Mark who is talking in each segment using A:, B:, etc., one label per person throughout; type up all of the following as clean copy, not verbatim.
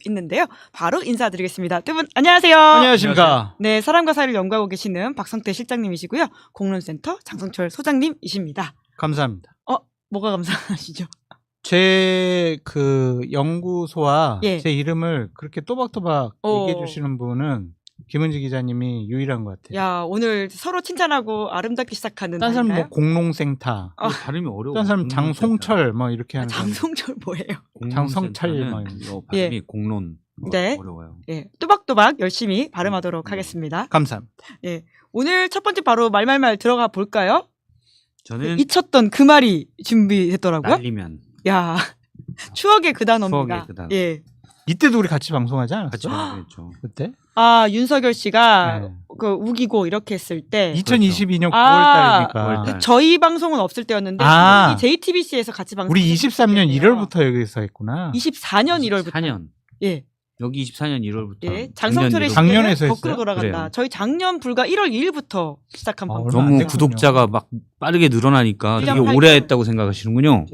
A: 있는데요. 바로 인사드리겠습니다. 두 분 안녕하세요.
B: 안녕하십니까.
A: 네, 사람과 사회를 연구하고 계시는 박성태 실장님이시고요. 공론센터 장성철 소장님이십니다.
B: 감사합니다.
A: 뭐가 감사하시죠?
B: 제 그 연구소와
A: 예.
B: 제 이름을 그렇게 또박또박 얘기해 주시는 분은 김은지 기자님이 유일한 것 같아요.
A: 야, 오늘 서로 칭찬하고 아름답게 시작하는
B: 딴 사람 뭐
A: 날인가요?
B: 공농생타,
C: 발음이 어려워.
B: 딴 사람 장송철 뭐 이렇게 하는
A: 장성철 뭐예요?
B: 장성철 뭐
C: 발음이
A: 예.
C: 공론
A: 네.
C: 어려워요.
A: 예, 또박또박 열심히 발음하도록 하겠습니다.
B: 감사합니다.
A: 예, 오늘 첫 번째 바로 말말말 들어가 볼까요?
C: 저는
A: 잊혔던 그 말이 준비됐더라고요.
C: 날리면
A: 야, 추억의 그 단어입니다.
C: 추억의 그 단어.
A: 예.
B: 이때도 우리 같이 방송하지 않았어?
C: 같이 방송했죠.
B: 그때?
A: 아, 윤석열 씨가
B: 네.
A: 그 우기고 이렇게 했을 때
B: 2022년
A: 아,
B: 9월 달이니까.
C: 9월 달.
A: 저희 방송은 없을 때였는데
B: 아.
A: JTBC에서 같이 방송
B: 우리 23년 1월부터 여기서 했구나.
A: 24년 1월부터
C: 4년.
A: 예.
C: 여기 24년 1월부터.
A: 예. 장성철의
B: 작년에서
A: 시대는
B: 했어요?
A: 거꾸로 돌아간다.
C: 그래요.
A: 저희 작년 불과 1월 2일부터 시작한 방송.
B: 얼마 안
C: 너무
B: 됐군요.
C: 구독자가 막 빠르게 늘어나니까 되게
A: 1년
C: 오래
A: 8개월.
C: 했다고 생각하시는군요.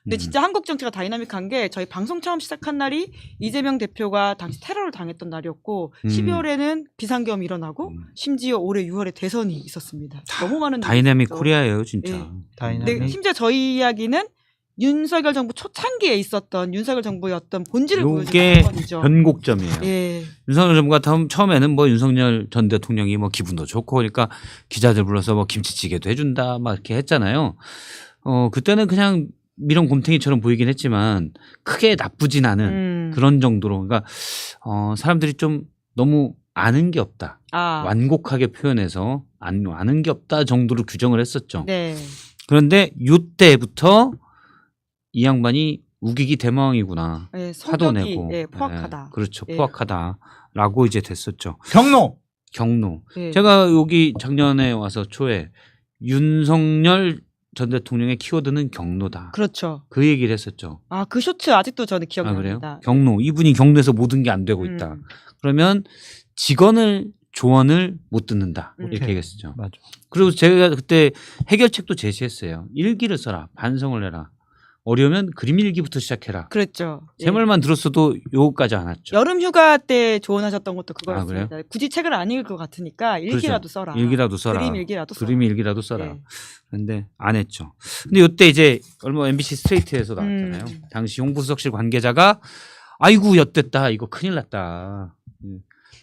A: 근데 진짜 한국 정치가 다이나믹한 게 저희 방송 처음 시작한 날이 이재명 대표가 당시 테러를 당했던 날이었고 12월에는 비상계엄이 일어나고 심지어 올해 6월에 대선이 있었습니다. 너무 많은 일이
C: 다이나믹
A: 있었죠.
C: 코리아예요, 진짜.
A: 예.
B: 다이나믹.
A: 근데 심지어 저희 이야기는 윤석열 정부 초창기에 있었던 윤석열 정부의 어떤 본질을 보여주는
C: 요게
A: 사건이죠.
C: 변곡점이에요.
A: 예.
C: 윤석열 정부가 처음에는 뭐 윤석열 전 대통령이 뭐 기분도 좋고 그러니까 기자들 불러서 뭐 김치찌개도 해준다 막 이렇게 했잖아요. 그때는 그냥 미련 곰탱이처럼 보이긴 했지만 크게 나쁘진 않은 그런 정도로 그러니까 사람들이 좀 너무 아는 게 없다. 완곡하게 표현해서 아는 게 없다 정도로 규정을 했었죠.
A: 네.
C: 그런데 이때부터 이 양반이 우기기 대망이구나.
A: 예,
C: 화도
A: 성격이
C: 내고.
A: 예, 포악하다.
C: 네, 그렇죠.
A: 예.
C: 포악하다라고 이제 됐었죠.
B: 경로.
C: 경로.
A: 예.
C: 제가 여기 작년에 와서 초에 윤석열 전 대통령의 키워드는 경로다.
A: 그렇죠.
C: 그 얘기를 했었죠.
A: 아, 그 쇼츠 아직도 저는
C: 아, 그래요?
A: 기억납니다.
C: 경로. 이분이 경로에서 모든 게 안 되고 있다. 그러면 직원을 조언을 못 듣는다. 이렇게
B: 오케이.
C: 얘기했었죠.
B: 맞아.
C: 그리고 제가 그때 해결책도 제시했어요. 일기를 써라. 반성을 해라. 어려우면 그림 일기부터 시작해라.
A: 그랬죠.
C: 제 말만 들었어도 요거까지 안 왔죠.
A: 여름 휴가 때 조언하셨던 것도
C: 아,
A: 그거였습니다. 굳이 책을 안 읽을 것 같으니까 일기라도 써라.
C: 일기라도 써라.
A: 그림 일기라도 써라.
C: 그림 일기라도 써라.
A: 예.
C: 그런데 안 했죠. 근데 이때 이제 얼마 MBC 스트레이트에서 나왔잖아요. 당시 홍보수석실 관계자가 아이고 엿됐다. 이거 큰일 났다.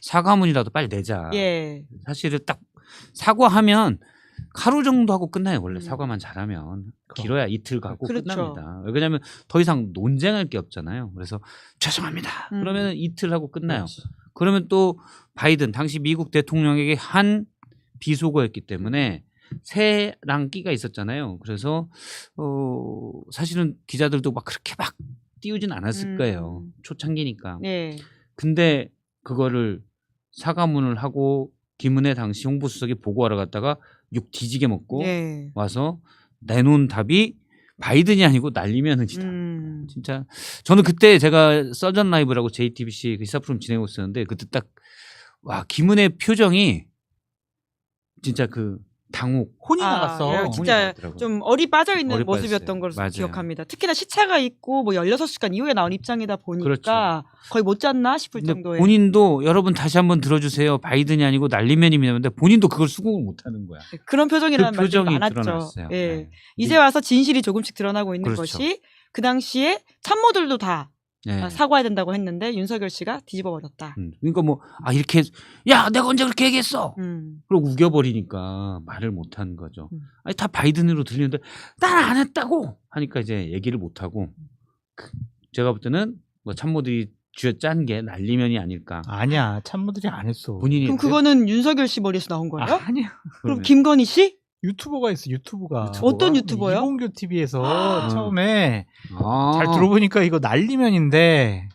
C: 사과문이라도 빨리 내자.
A: 예.
C: 사실은 딱 사과하면 하루 정도 하고 끝나요. 원래 사과만 잘하면. 길어야 이틀 가고
A: 그렇죠.
C: 끝납니다. 왜냐하면 더 이상 논쟁할 게 없잖아요. 그래서 죄송합니다. 그러면 이틀 하고 끝나요. 그러면 또 바이든 당시 미국 대통령에게 한 비속어였기 때문에 새랑 끼가 있었잖아요. 그래서 사실은 기자들도 막 그렇게 막 띄우진 않았을 거예요. 초창기니까.
A: 네.
C: 근데 그거를 사과문을 하고 김은혜 당시 홍보수석이 보고하러 갔다가 욕 뒤지게 먹고
A: 네.
C: 와서 내놓은 답이 바이든이 아니고 날리면은이다. 진짜 저는 그때 제가 서전 라이브라고 JTBC 그 시사 프로그램 진행하고 있었는데 그때 딱 와 김은혜 표정이 진짜 그 당혹
B: 혼이 나갔어.
A: 진짜 좀 어리 빠져 있는
C: 어리
A: 모습이었던
C: 빠졌어요.
A: 걸로
C: 맞아요.
A: 기억합니다. 특히나 시차가 있고 뭐 16시간 이후에 나온 입장이다 보니까
C: 그렇죠.
A: 거의 못 잤나 싶을
C: 근데
A: 정도의
C: 본인도 여러분 다시 한번 들어주세요. 바이든이 아니고 날리면입니다. 본인도 그걸 수긍을 못하는 거야.
A: 그런 표정이라는
C: 그
A: 말들이
C: 표정이
A: 많았죠.
C: 드러났어요.
A: 예.
C: 네.
A: 이제 와서 진실이 조금씩 드러나고 있는
C: 그렇죠.
A: 것이 그 당시에 참모들도 다
C: 네.
A: 사과해야 된다고 했는데 윤석열 씨가 뒤집어 버렸다.
C: 그러니까 뭐 이렇게 야 내가 언제 그렇게 얘기했어? 그리고 우겨버리니까 말을 못하는 거죠. 아니 다 바이든으로 들리는데 난 안 했다고 하니까 이제 얘기를 못하고 제가 볼 때는 뭐 참모들이 쥐어짠 게 날리면이 아닐까.
B: 아니야. 참모들이 안 했어.
C: 본인이
A: 그럼 그거는 윤석열 씨 머리에서 나온 거예요?
B: 아니야.
A: 그럼
C: 그러면-
A: 김건희 씨?
B: 유튜버가 있어. 유튜브가.
A: 어떤 유튜버요?
B: 이봉규 TV에서 처음에
C: 아.
B: 잘 들어보니까 이거 날리면인데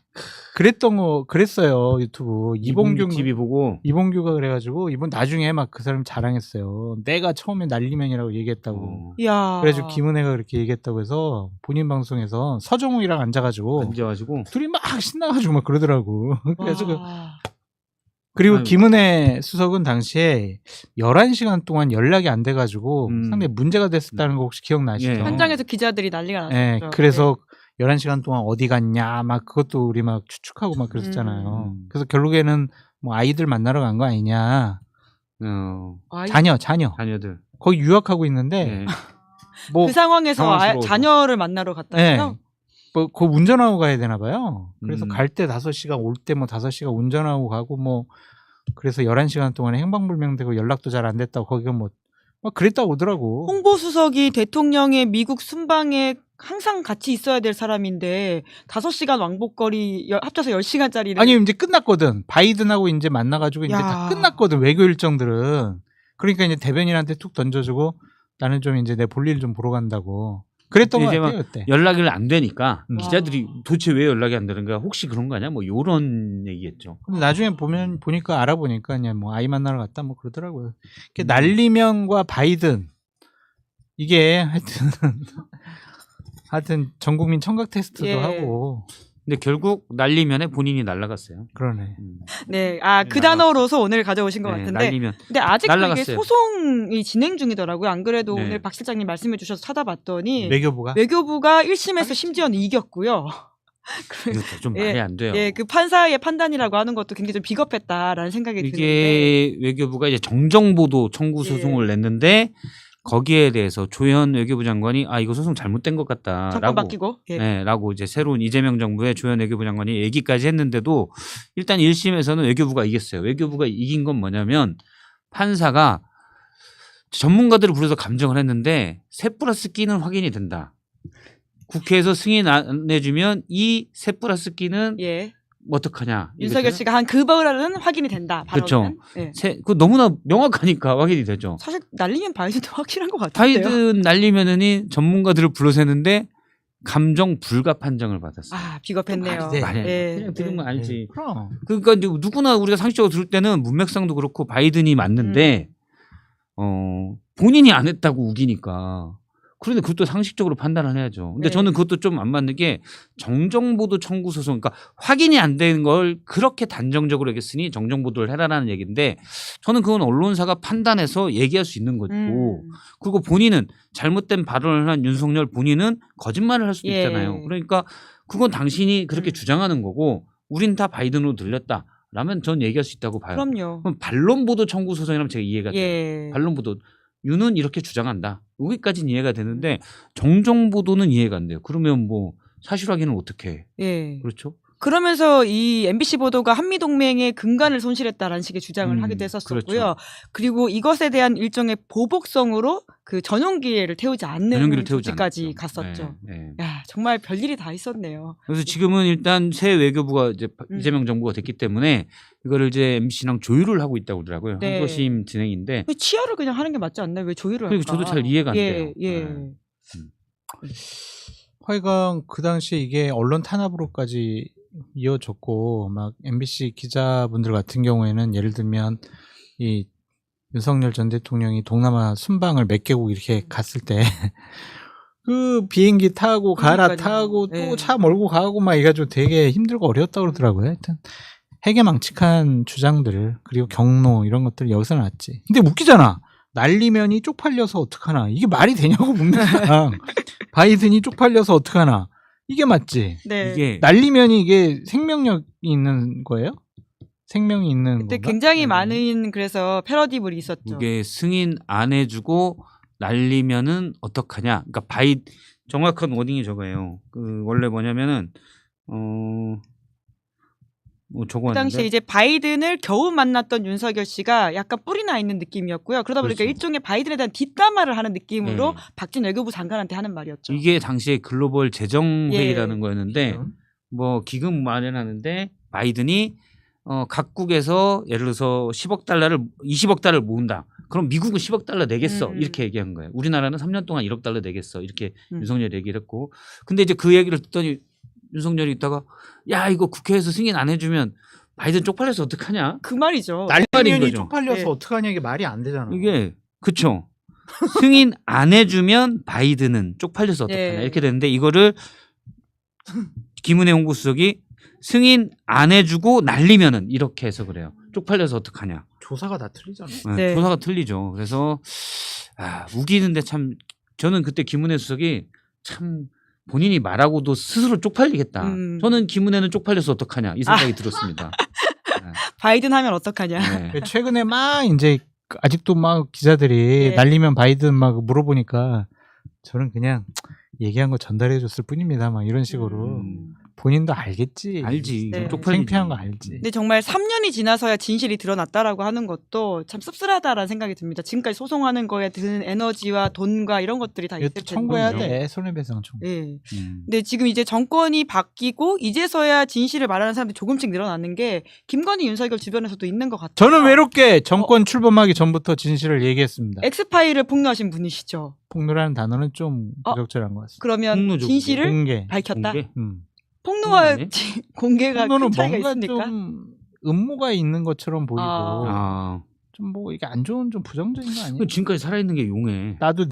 B: 그랬어요. 유튜브.
C: 이봉규 TV 보고
B: 이봉규가 그래가지고 이번 나중에 막 그 사람 자랑했어요. 내가 처음에 날리면이라고 얘기했다고.
A: 야.
B: 그래가지고 김은혜가 그렇게 얘기했다고 해서 본인 방송에서 서정욱이랑 앉아가지고
C: 앉아가지고
B: 둘이 막 신나가지고 막 그러더라고. 그래서
A: 와.
B: 그리고
C: 아이고.
B: 김은혜 수석은 당시에 11시간 동안 연락이 안 돼가지고 상당히 문제가 됐었다는 거 혹시 기억나시죠?
C: 예.
A: 현장에서 기자들이 난리가 났었죠.
B: 네, 그래서 11시간 동안 어디 갔냐 막 그것도 우리 막 추측하고 막 그랬잖아요. 그래서 결국에는 뭐 아이들 만나러 간 거 아니냐.
A: 아이,
C: 자녀들.
B: 거기 유학하고 있는데
C: 네.
B: 뭐
A: 그 상황에서
C: 당황스러워서.
A: 자녀를 만나러 갔다고요?
B: 네. 뭐, 그거 운전하고 가야 되나 봐요. 그래서
C: 음.
B: 갈 때 5시간, 올 때 뭐 5시간 운전하고 가고 뭐, 그래서 11시간 동안에 행방불명되고 연락도 잘 안 됐다고 거기가 뭐 그랬다고 오더라고.
A: 홍보수석이 대통령의 미국 순방에 항상 같이 있어야 될 사람인데 5시간 왕복거리 합쳐서 10시간짜리를
B: 아니, 이제 끝났거든. 바이든하고 이제 만나가지고 이제
A: 야.
B: 다 끝났거든. 외교 일정들은. 그러니까 이제 대변인한테 툭 던져주고 나는 좀 이제 내 볼일 좀 보러 간다고. 그랬던 거
C: 이제
B: 같아요, 그때.
C: 연락이 안 되니까
B: 와.
C: 기자들이 도대체 왜 연락이 안 되는 거야? 혹시 그런 거 아니야? 뭐 요런 얘기했죠.
B: 근데 나중에 보니까 알아보니까 그냥 뭐 아이 만나러 갔다 뭐 그러더라고요. 날리면과 바이든 이게 하여튼 전 국민 청각 테스트도
A: 예.
B: 하고
C: 근데 결국 날리면에 본인이 날라갔어요.
B: 그러네.
A: 네, 그
C: 날라갔어요.
A: 단어로서 오늘 가져오신 것
C: 네,
A: 같은데
C: 날리면
A: 근데 아직도 이게
C: 날라갔어요.
A: 소송이 진행 중이더라고요. 안 그래도
C: 네.
A: 오늘 박 실장님 말씀해 주셔서 찾아봤더니
B: 외교부가
A: 외교부가 1심에서 심지어는 이겼고요.
C: 이것도 좀
A: 예,
C: 말이 안 돼요.
A: 예, 그 판사의 판단이라고 하는 것도 굉장히 좀 비겁했다라는 생각이 드는데
C: 이게 외교부가 이제 정정보도 청구 소송을 냈는데 거기에 대해서 조현 외교부 장관이 이거 소송 잘못된 것
A: 정권
C: 같다라고
A: 바뀌고 예.
C: 네, 라고 이제 새로운 이재명 정부의 조현 외교부 장관이 얘기까지 했는데도 일단 1심에서는 외교부가 이겼어요. 외교부가 이긴 건 뭐냐면 판사가 전문가들을 불러서 감정을 했는데 세 플러스 끼는 확인이 된다. 국회에서 승인 안 해주면 이 세 플러스 끼는
A: 예.
C: 어떡하냐.
A: 윤석열 씨가 한 그 발언은 확인이 된다.
C: 그렇죠.
A: 예.
C: 그 너무나 명확하니까 확인이 되죠.
A: 사실 날리면 바이든도 확실한 것 같은데요.
C: 바이든 날리면은 전문가들을 불러서 했는데 감정 불가 판정을 받았어요.
A: 비겁했네요.
B: 말이 돼.
C: 말이 안 돼.
A: 예,
C: 그냥 들으면
A: 예.
C: 알지.
B: 그럼
C: 그러니까 이제 누구나 우리가 상식적으로 들을 때는 문맥상도 그렇고 바이든이 맞는데 본인이 안 했다고 우기니까. 그런데 그것도 상식적으로 판단을 해야죠. 근데
A: 네.
C: 저는 그것도 좀 안 맞는 게 정정보도 청구 소송, 그러니까 확인이 안 되는 걸 그렇게 단정적으로 얘기했으니 정정보도를 해라라는 얘기인데 저는 그건 언론사가 판단해서 얘기할 수 있는 거고 그리고 본인은 잘못된 발언을 한 윤석열 본인은 거짓말을 할 수도
A: 예.
C: 있잖아요. 그러니까 그건 당신이 그렇게 주장하는 거고 우린 다 바이든으로 들렸다. 라면 전 얘기할 수 있다고 봐요.
A: 그럼요.
C: 그럼 반론보도 청구 소송이라면 제가 이해가 돼요.
A: 예.
C: 반론보도 윤은 이렇게 주장한다. 여기까지는 이해가 되는데 정정보도는 이해가 안 돼요. 그러면 뭐 사실 확인을 어떻게 해?
A: 예.
C: 그렇죠?
A: 그러면서 이 MBC 보도가 한미동맹의 근간을 손실했다라는 식의 주장을 하기도 했었었고요.
C: 그렇죠.
A: 그리고 이것에 대한 일종의 보복성으로 그 전용기회를 태우지 않는
C: 전용기를 태우지
A: 조치까지
C: 않았죠.
A: 갔었죠.
C: 네, 네.
A: 야, 정말 별일이 다 있었네요.
C: 그래서 지금은 일단 새 외교부가 이제 이재명 정부가 됐기 때문에 이거를 이제 MBC랑 조율을 하고 있다고 그러더라고요.
A: 네.
C: 항소심 진행인데
A: 치아를 그냥 하는 게 맞지 않나요? 왜 조율을
C: 그러니까
A: 할까?
C: 저도 잘 이해가 안
A: 예,
C: 돼요.
A: 예.
C: 네.
B: 하여간 그 당시에 이게 언론 탄압으로까지 이어졌고 막 MBC 기자분들 같은 경우에는 예를 들면 이 윤석열 전 대통령이 동남아 순방을 몇 개국 이렇게 갔을 때 그 비행기 타고 갈아타고
A: 네.
B: 또 차 몰고 가고 막 이래가지고 되게 힘들고 어려웠다고 그러더라고요. 하여튼 해괴망측한 주장들 그리고 경로 이런 것들 여기서 나왔지. 근데 웃기잖아. 날리면이 쪽팔려서 어떡하나. 이게 말이 되냐고 묻는다. 바이든이 쪽팔려서 어떡하나. 이게 맞지.
A: 네.
C: 이게
B: 날리면이 이게 생명력이 있는 거예요? 생명이 있는
A: 그때
B: 건가?
A: 굉장히
B: 날리면이?
A: 많은 그래서 패러디물이 있었죠.
C: 이게 승인 안 해주고 날리면은 어떡하냐. 그러니까 정확한 워딩이 저거예요. 그 원래 뭐냐면은 뭐
A: 그
C: 적어왔는데
A: 당시에 이제 바이든을 겨우 만났던 윤석열 씨가 약간 뿔이 나 있는 느낌이었고요. 그러다 보니까
C: 그렇죠.
A: 일종의 바이든에 대한 뒷담화를 하는 느낌으로
C: 네.
A: 박진 외교부 장관한테 하는 말이었죠.
C: 이게 당시에 글로벌 재정회의라는
A: 예.
C: 거였는데 뭐 기금 마련하는데 바이든이 각국에서 예를 들어서 20억 달러를 모은다. 그럼 미국은 10억 달러 내겠어. 이렇게 얘기한 거예요. 우리나라는 3년 동안 1억 달러 내겠어. 이렇게 윤석열이 얘기를 했고. 근데 이제 그 얘기를 듣더니 윤석열이 있다가 야 이거 국회에서 승인 안 해주면 바이든 쪽팔려서 어떡하냐.
A: 그 말이죠.
B: 날리면이
C: 거죠.
B: 쪽팔려서
A: 예.
B: 어떡하냐 이게 말이 안 되잖아.
C: 이게 그쵸. 승인 안 해주면 바이든은 쪽팔려서 어떡하냐.
A: 예.
C: 이렇게 되는데 이거를 김은혜 홍보수석이 승인 안 해주고 날리면은 이렇게 해서 그래요. 쪽팔려서 어떡하냐.
B: 조사가 다 틀리잖아.
A: 네.
C: 조사가 틀리죠. 그래서 우기는데 참 저는 그때 김은혜 수석이 참 본인이 말하고도 스스로 쪽팔리겠다. 저는 김은혜는 쪽팔려서 어떡하냐 이 생각이 들었습니다.
A: 바이든 하면 어떡하냐.
C: 네.
B: 최근에 막 이제 아직도 막 기자들이
A: 예.
B: 날리면 바이든 막 물어보니까 저는 그냥 얘기한 거 전달해 줬을 뿐입니다. 막 이런 식으로. 본인도 알겠지.
C: 알지.
A: 네.
C: 쪽팔리지.
B: 창피한 거 알지.
A: 근데 정말 3년이 지나서야 진실이 드러났다라고 하는 것도 참 씁쓸하다라는 생각이 듭니다. 지금까지 소송하는 거에 드는 에너지와 돈과 이런 것들이 다 있을
B: 이것도
A: 텐데.
B: 청구해야 돼. 손해배상 청구.
A: 예. 근데 지금 이제 정권이 바뀌고 이제서야 진실을 말하는 사람들이 조금씩 늘어나는 게 김건희 윤석열 주변에서도 있는 것 같아요.
B: 저는 외롭게 정권 출범하기 전부터 진실을 얘기했습니다.
A: 엑스파일을 폭로하신 분이시죠.
B: 폭로라는 단어는 좀 부적절한 것 같습니다.
A: 그러면
C: 폭로죠,
A: 진실을
B: 공개.
A: 밝혔다.
C: 공개?
A: 폭로와
C: 공개네?
A: 공개가
B: 폭로는
A: 큰 차이가
B: 뭔가
A: 있습니까?
B: 좀 음모가 있는 것처럼 보이고
C: 아.
B: 좀 뭐 이게 안 좋은 좀 부정적인 거 아니에요?
C: 지금까지 살아있는 게 용해.
B: 나도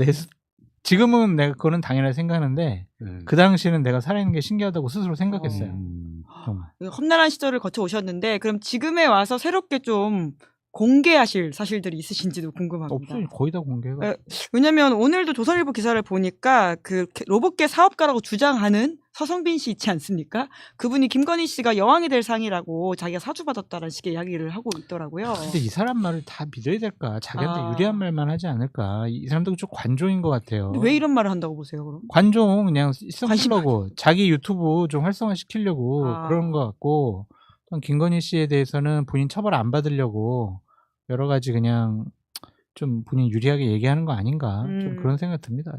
B: 지금은 내가 그거는 당연하게 생각하는데
C: 네.
B: 그 당시에는 내가 살아있는 게 신기하다고 스스로 생각했어요. 정말.
A: 험난한 시절을 거쳐 오셨는데 그럼 지금에 와서 새롭게 좀 공개하실 사실들이 있으신지도 궁금합니다.
B: 없어요. 거의 다 공개가.
A: 네. 왜냐면 오늘도 조선일보 기사를 보니까 그 로봇계 사업가라고 주장하는 서성빈 씨 있지 않습니까? 그분이 김건희 씨가 여왕이 될 상이라고 자기가 사주받았다는 식의 이야기를 하고 있더라고요.
B: 근데 이 사람 말을 다 믿어야 될까? 자기한테
A: 아.
B: 유리한 말만 하지 않을까? 이 사람도 좀 관종인 것 같아요.
A: 근데 왜 이런 말을 한다고 보세요, 그럼?
B: 관종 그냥
A: 관심
B: 쓰려고 자기 유튜브 좀 활성화시키려고
A: 아.
B: 그런 것 같고 또 김건희 씨에 대해서는 본인 처벌 안 받으려고 여러 가지 그냥 좀 본인 유리하게 얘기하는 거 아닌가 좀 그런 생각 듭니다.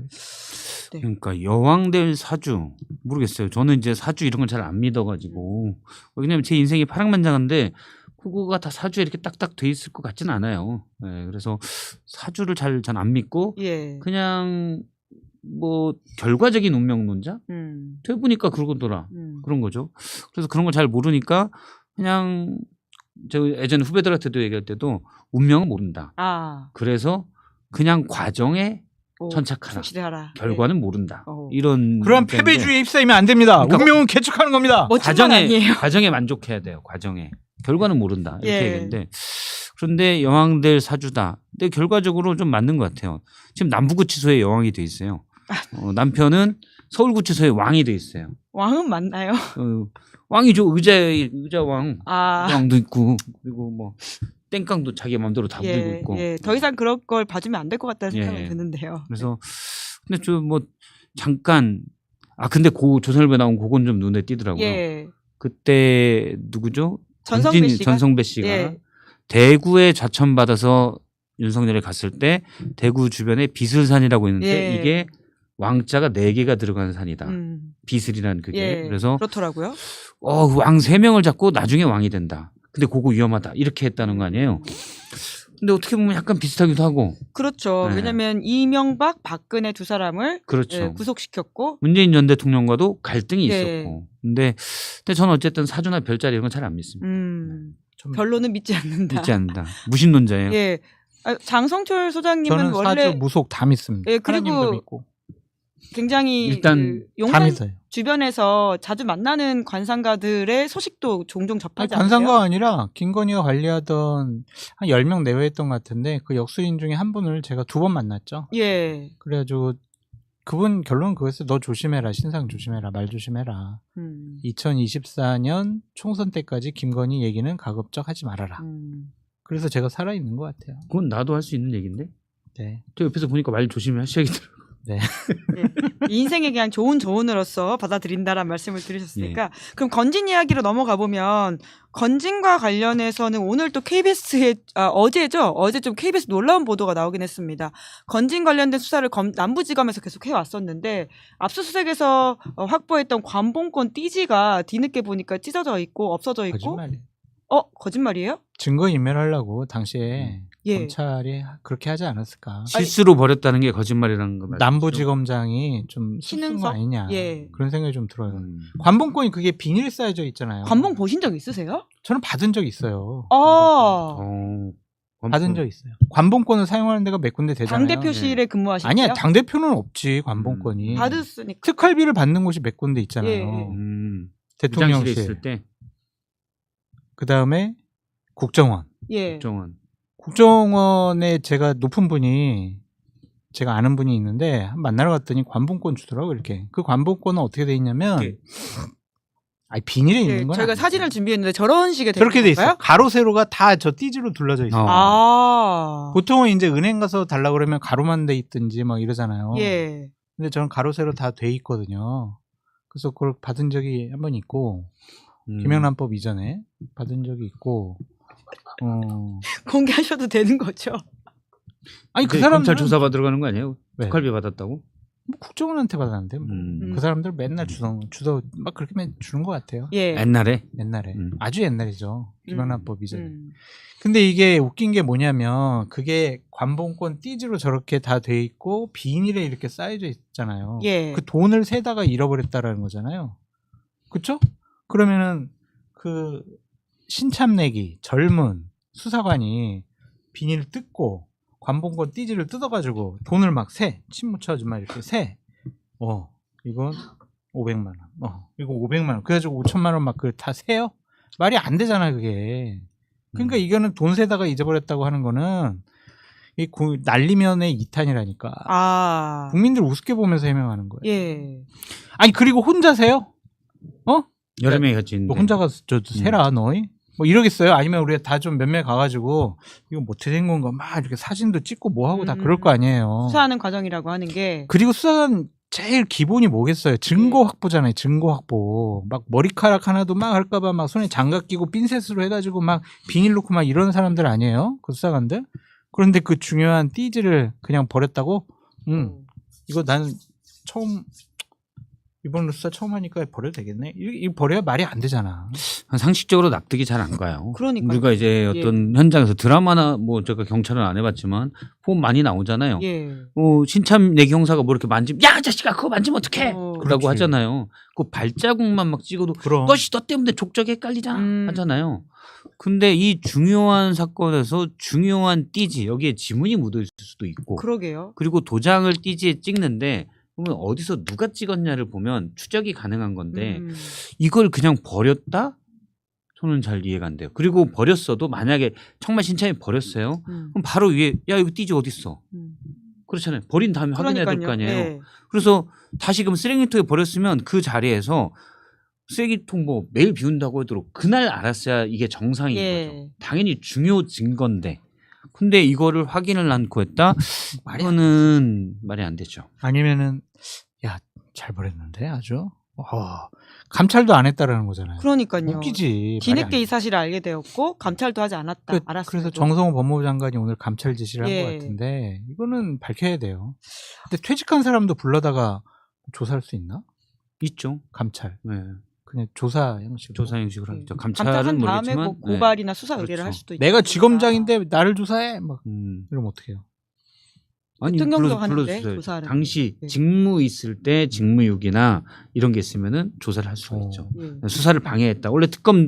A: 네.
C: 그러니까 여왕 될 사주 모르겠어요. 저는 이제 사주 이런 걸 잘 안 믿어가지고 왜냐면 제 인생이 파란만장한데 그거가 다 사주에 이렇게 딱딱 돼 있을 것 같지는 않아요. 네, 그래서 사주를 잘 안 믿고
A: 예.
C: 그냥 뭐 결과적인 운명론자 돼 보니까 그러더라 그런 거죠. 그래서 그런 걸 잘 모르니까 그냥 저 예전에 후배들한테도 얘기할 때도 운명은 모른다.
A: 아.
C: 그래서 그냥 과정에
A: 오,
C: 천착하라.
A: 충실해라.
C: 결과는 모른다.
A: 어.
C: 이런
B: 그런
C: 문제인데
B: 패배주의에 휩싸이면 안 됩니다.
C: 그러니까
B: 운명은 개척하는 겁니다.
A: 멋진 건 아니에요.
C: 과정에 만족해야 돼요. 과정에 결과는 모른다. 이렇게
A: 예.
C: 얘기했는데 그런데 여왕 될 사주다. 근데 결과적으로 좀 맞는 것 같아요. 지금 남부구치소에 여왕이 돼 있어요. 남편은 서울구치소에 왕이 돼 있어요.
A: 왕은 맞나요?
C: 왕이죠. 의자왕.
A: 아.
C: 왕도 있고 그리고 뭐 땡깡도 자기 마음대로 다 부리고 있고.
A: 예. 더 이상 그런 걸 봐주면 안 될 것 같다는 생각이
C: 예.
A: 드는데요.
C: 그래서 근데 저 뭐 잠깐 근데 고 조선일보에 나온 그건 좀 눈에 띄더라고요.
A: 예.
C: 그때 누구죠?
A: 전성배 씨가?
C: 전성배 씨가
A: 예.
C: 대구에 좌천받아서 윤석열이 갔을 때 대구 주변에 비슬산이라고 있는데
A: 예.
C: 이게 왕자가 4개가 들어간 산이다. 비슬이라는 그게.
A: 예.
C: 그래서
A: 그렇더라고요.
C: 왕 3명을 잡고 나중에 왕이 된다. 근데 그거 위험하다. 이렇게 했다는 거 아니에요. 근데 어떻게 보면 약간 비슷하기도 하고.
A: 그렇죠.
C: 네.
A: 왜냐하면 이명박, 박근혜 두 사람을
C: 그렇죠.
A: 예, 구속시켰고
C: 문재인 전 대통령과도 갈등이
A: 예.
C: 있었고. 근데 저는 어쨌든 사주나 별자리 이런 건 잘 안 믿습니다.
A: 별로는 믿지 않는다.
C: 믿지 않는다. 무신론자예요.
A: 예. 장성철 소장님은
B: 저는
A: 원래
B: 사주 무속 다 믿습니다.
A: 예, 그리고
B: 하나님도 믿고
C: 일단
A: 굉장히
B: 다
A: 용산
B: 믿어요.
A: 주변에서 자주 만나는 관상가들의 소식도 종종 접하지 않으세요?
B: 관상가가 아니라 김건희가 관리하던 한 10명 내외였던 것 같은데 그 역수인 중에 한 분을 제가 2번 만났죠.
A: 예.
B: 그래가지고 그분 결론은 그거였어요. 너 조심해라. 신상 조심해라. 말 조심해라. 2024년 총선 때까지 김건희 얘기는 가급적 하지 말아라. 그래서 제가 살아있는 것 같아요.
C: 그건 나도 할 수 있는 얘기인데.
B: 네.
C: 저 옆에서 보니까 말 조심히 하셔야겠더라고요.
B: 네.
A: 예. 인생에 그냥 좋은 조언으로서 받아들인다라는 말씀을 드리셨으니까 그럼 건진 이야기로 넘어가 보면 건진과 관련해서는 오늘 또 KBS에 어제죠. 어제 좀 KBS 놀라운 보도가 나오긴 했습니다. 건진 관련된 수사를 남부지검에서 계속 해왔었는데 압수수색에서 확보했던 관봉권 띠지가 뒤늦게 보니까 찢어져 있고 없어져 있고
B: 거짓말이에요.
A: 거짓말이에요?
B: 증거인멸하려고 당시에
A: 예.
B: 검찰이 그렇게 하지 않았을까.
C: 실수로 버렸다는 게 거짓말이라는 거 맞죠?
B: 남부지검장이 좀 쓴 거
A: 신흥석?
B: 아니냐.
A: 예.
B: 그런 생각이 좀 들어요. 관봉권이 그게 비닐 쌓여져 있잖아요.
A: 관봉 보신 적 있으세요?
B: 저는 받은 적 있어요. 받은 적 있어요. 관봉권을 사용하는 데가 몇 군데 되잖아요.
A: 당대표실에 근무하실
B: 아니야,
A: 때요?
B: 당대표는 없지, 관봉권이.
A: 받았으니까.
B: 특활비를 받는 곳이 몇 군데 있잖아요.
A: 예, 예.
C: 부장실에
B: 대통령실.
C: 있을 때
B: 그 다음에 국정원.
A: 예.
C: 국정원.
B: 국정원에 제가 높은 분이 제가 아는 분이 있는데 만나러 갔더니 관봉권 주더라고 이렇게. 그 관봉권은 어떻게 돼 있냐면
C: 네.
B: 아니 비닐에
A: 예,
B: 있는 건
A: 저희가
B: 아니지.
A: 사진을 준비했는데 저런 식의
B: 저렇게 돼 있어.
A: 건가요?
B: 가로 세로가 다 저 띠지로 둘러져 있어.
A: 아.
B: 보통은 이제 은행 가서 달라 그러면 가로만 돼 있든지 막 이러잖아요.
A: 예.
B: 근데 저는 가로 세로 다 돼 있거든요. 그래서 그걸 받은 적이 한 번 있고 김영란법 이전에 받은 적이 있고.
A: 공개하셔도 되는 거죠.
B: 아니 그
C: 근데
B: 사람들
C: 검찰 조사 받으러 가는 거 아니에요?
B: 왜?
C: 특활비 받았다고?
B: 뭐 국정원한테 받았는데 뭐. 그 사람들 맨날 주도 막 그렇게 주는 것 같아요.
A: 예.
C: 옛날에
B: 옛날에 아주 옛날이죠. 김영란법 이전에.
A: 음.
B: 근데 이게 웃긴 게 뭐냐면 그게 관봉권 띠지로 저렇게 다 돼 있고 비닐에 이렇게 쌓여져 있잖아요.
A: 예.
B: 그 돈을 세다가 잃어버렸다라는 거잖아요. 그렇죠? 그러면은 그 신참내기 젊은 수사관이 비닐을 뜯고 관봉권 띠지를 뜯어가지고 돈을 막 세. 친무차 아줌마 이렇게 세. 이건 500만 원. 이거 500만 원. 그래가지고 5천만 원 막 그 다 세요? 말이 안 되잖아요, 그게. 그러니까 이거는 돈 세다가 잊어버렸다고 하는 거는 이 날리면의 이탄이라니까.
A: 아.
B: 국민들 우습게 보면서 해명하는 거예요.
A: 예.
B: 아니 그리고 혼자 세요?
C: 여러 명이 같이
B: 너
C: 있는데
B: 혼자 가서 저 세라 너희? 뭐 이러겠어요? 아니면 우리가 다 좀 몇 명 가가지고 이거 뭐 어떻게 된 건가 막 이렇게 사진도 찍고 뭐 하고 다 그럴 거 아니에요.
A: 수사하는 과정이라고 하는 게.
B: 그리고 수사관 제일 기본이 뭐겠어요? 증거 확보잖아요. 증거 확보. 막 머리카락 하나도 막 할까봐 막 손에 장갑 끼고 핀셋으로 해가지고 막 비닐 놓고 막 이런 사람들 아니에요? 그 수사관들? 그런데 그 중요한 띠지를 그냥 버렸다고? 이거 나는 이번 수사 처음 하니까 버려도 되겠네? 이거 버려야 말이 안 되잖아.
C: 상식적으로 납득이 잘 안 가요.
A: 그러니까요.
C: 우리가 이제 어떤 현장에서 드라마나 뭐 제가 경찰은 안 해봤지만 보면 많이 나오잖아요.
A: 예.
C: 신참 내기 형사가 뭐 이렇게 만지면 야 자식아 그거 만지면 어떡해 그러고
B: 그렇지.
C: 하잖아요. 그 발자국만 막 찍어도
B: 그럼.
C: 너 때문에 족적이 헷갈리잖아 하잖아요. 근데 이 중요한 사건에서 중요한 띠지 여기에 지문이 묻어 있을 수도 있고
A: 그러게요.
C: 그리고 도장을 띠지에 찍는데 그러면 어디서 누가 찍었냐를 보면 추적이 가능한 건데 이걸 그냥 버렸다? 저는 잘 이해가 안 돼요. 그리고 버렸어도 만약에 정말 신참이 버렸어요. 그럼 바로 위에 야 이거 띠지 어딨어? 그렇잖아요. 버린 다음에 확인해야 될 거 아니에요.
A: 예.
C: 그래서 다시 그럼 쓰레기통에 버렸으면 그 자리에서 쓰레기통 뭐 매일 비운다고 하도록 그날 알았어야 이게 정상인 거죠. 당연히 중요 증거인데. 근데 이거를 확인을 않고 했다? 이거는 말이 안 되죠.
B: 아니면은 야 잘 버렸는데 아주 감찰도 안 했다라는 거잖아요.
A: 그러니까요.
B: 웃기지.
A: 뒤늦게 이 사실을 알게 되었고 감찰도 하지 않았다. 알았어요.
B: 그래서 정성호 법무부 장관이 오늘 감찰 지시를 한 것 같은데 이거는 밝혀야 돼요. 근데 퇴직한 사람도 불러다가 조사할 수 있나?
C: 있죠.
B: 감찰.
C: 네.
B: 그냥 조사 형식으로.
C: 조사 형식으로 하죠.
A: 감찰한
C: 감찰은
A: 다음에
C: 모르겠지만
A: 고발이나 수사 의뢰를
C: 그렇죠.
A: 할 수도 있고.
B: 내가 지검장인데 나를 조사해? 막 이러면 어떡해요?
C: 아니
A: 대통령도 하는데
C: 불러주세요.
A: 조사하는
C: 당시
A: 네.
C: 직무 있을 때 직무유기나 이런 게 있으면은 조사를 할 수가 있죠.
A: 예.
C: 수사를 방해했다. 원래 특검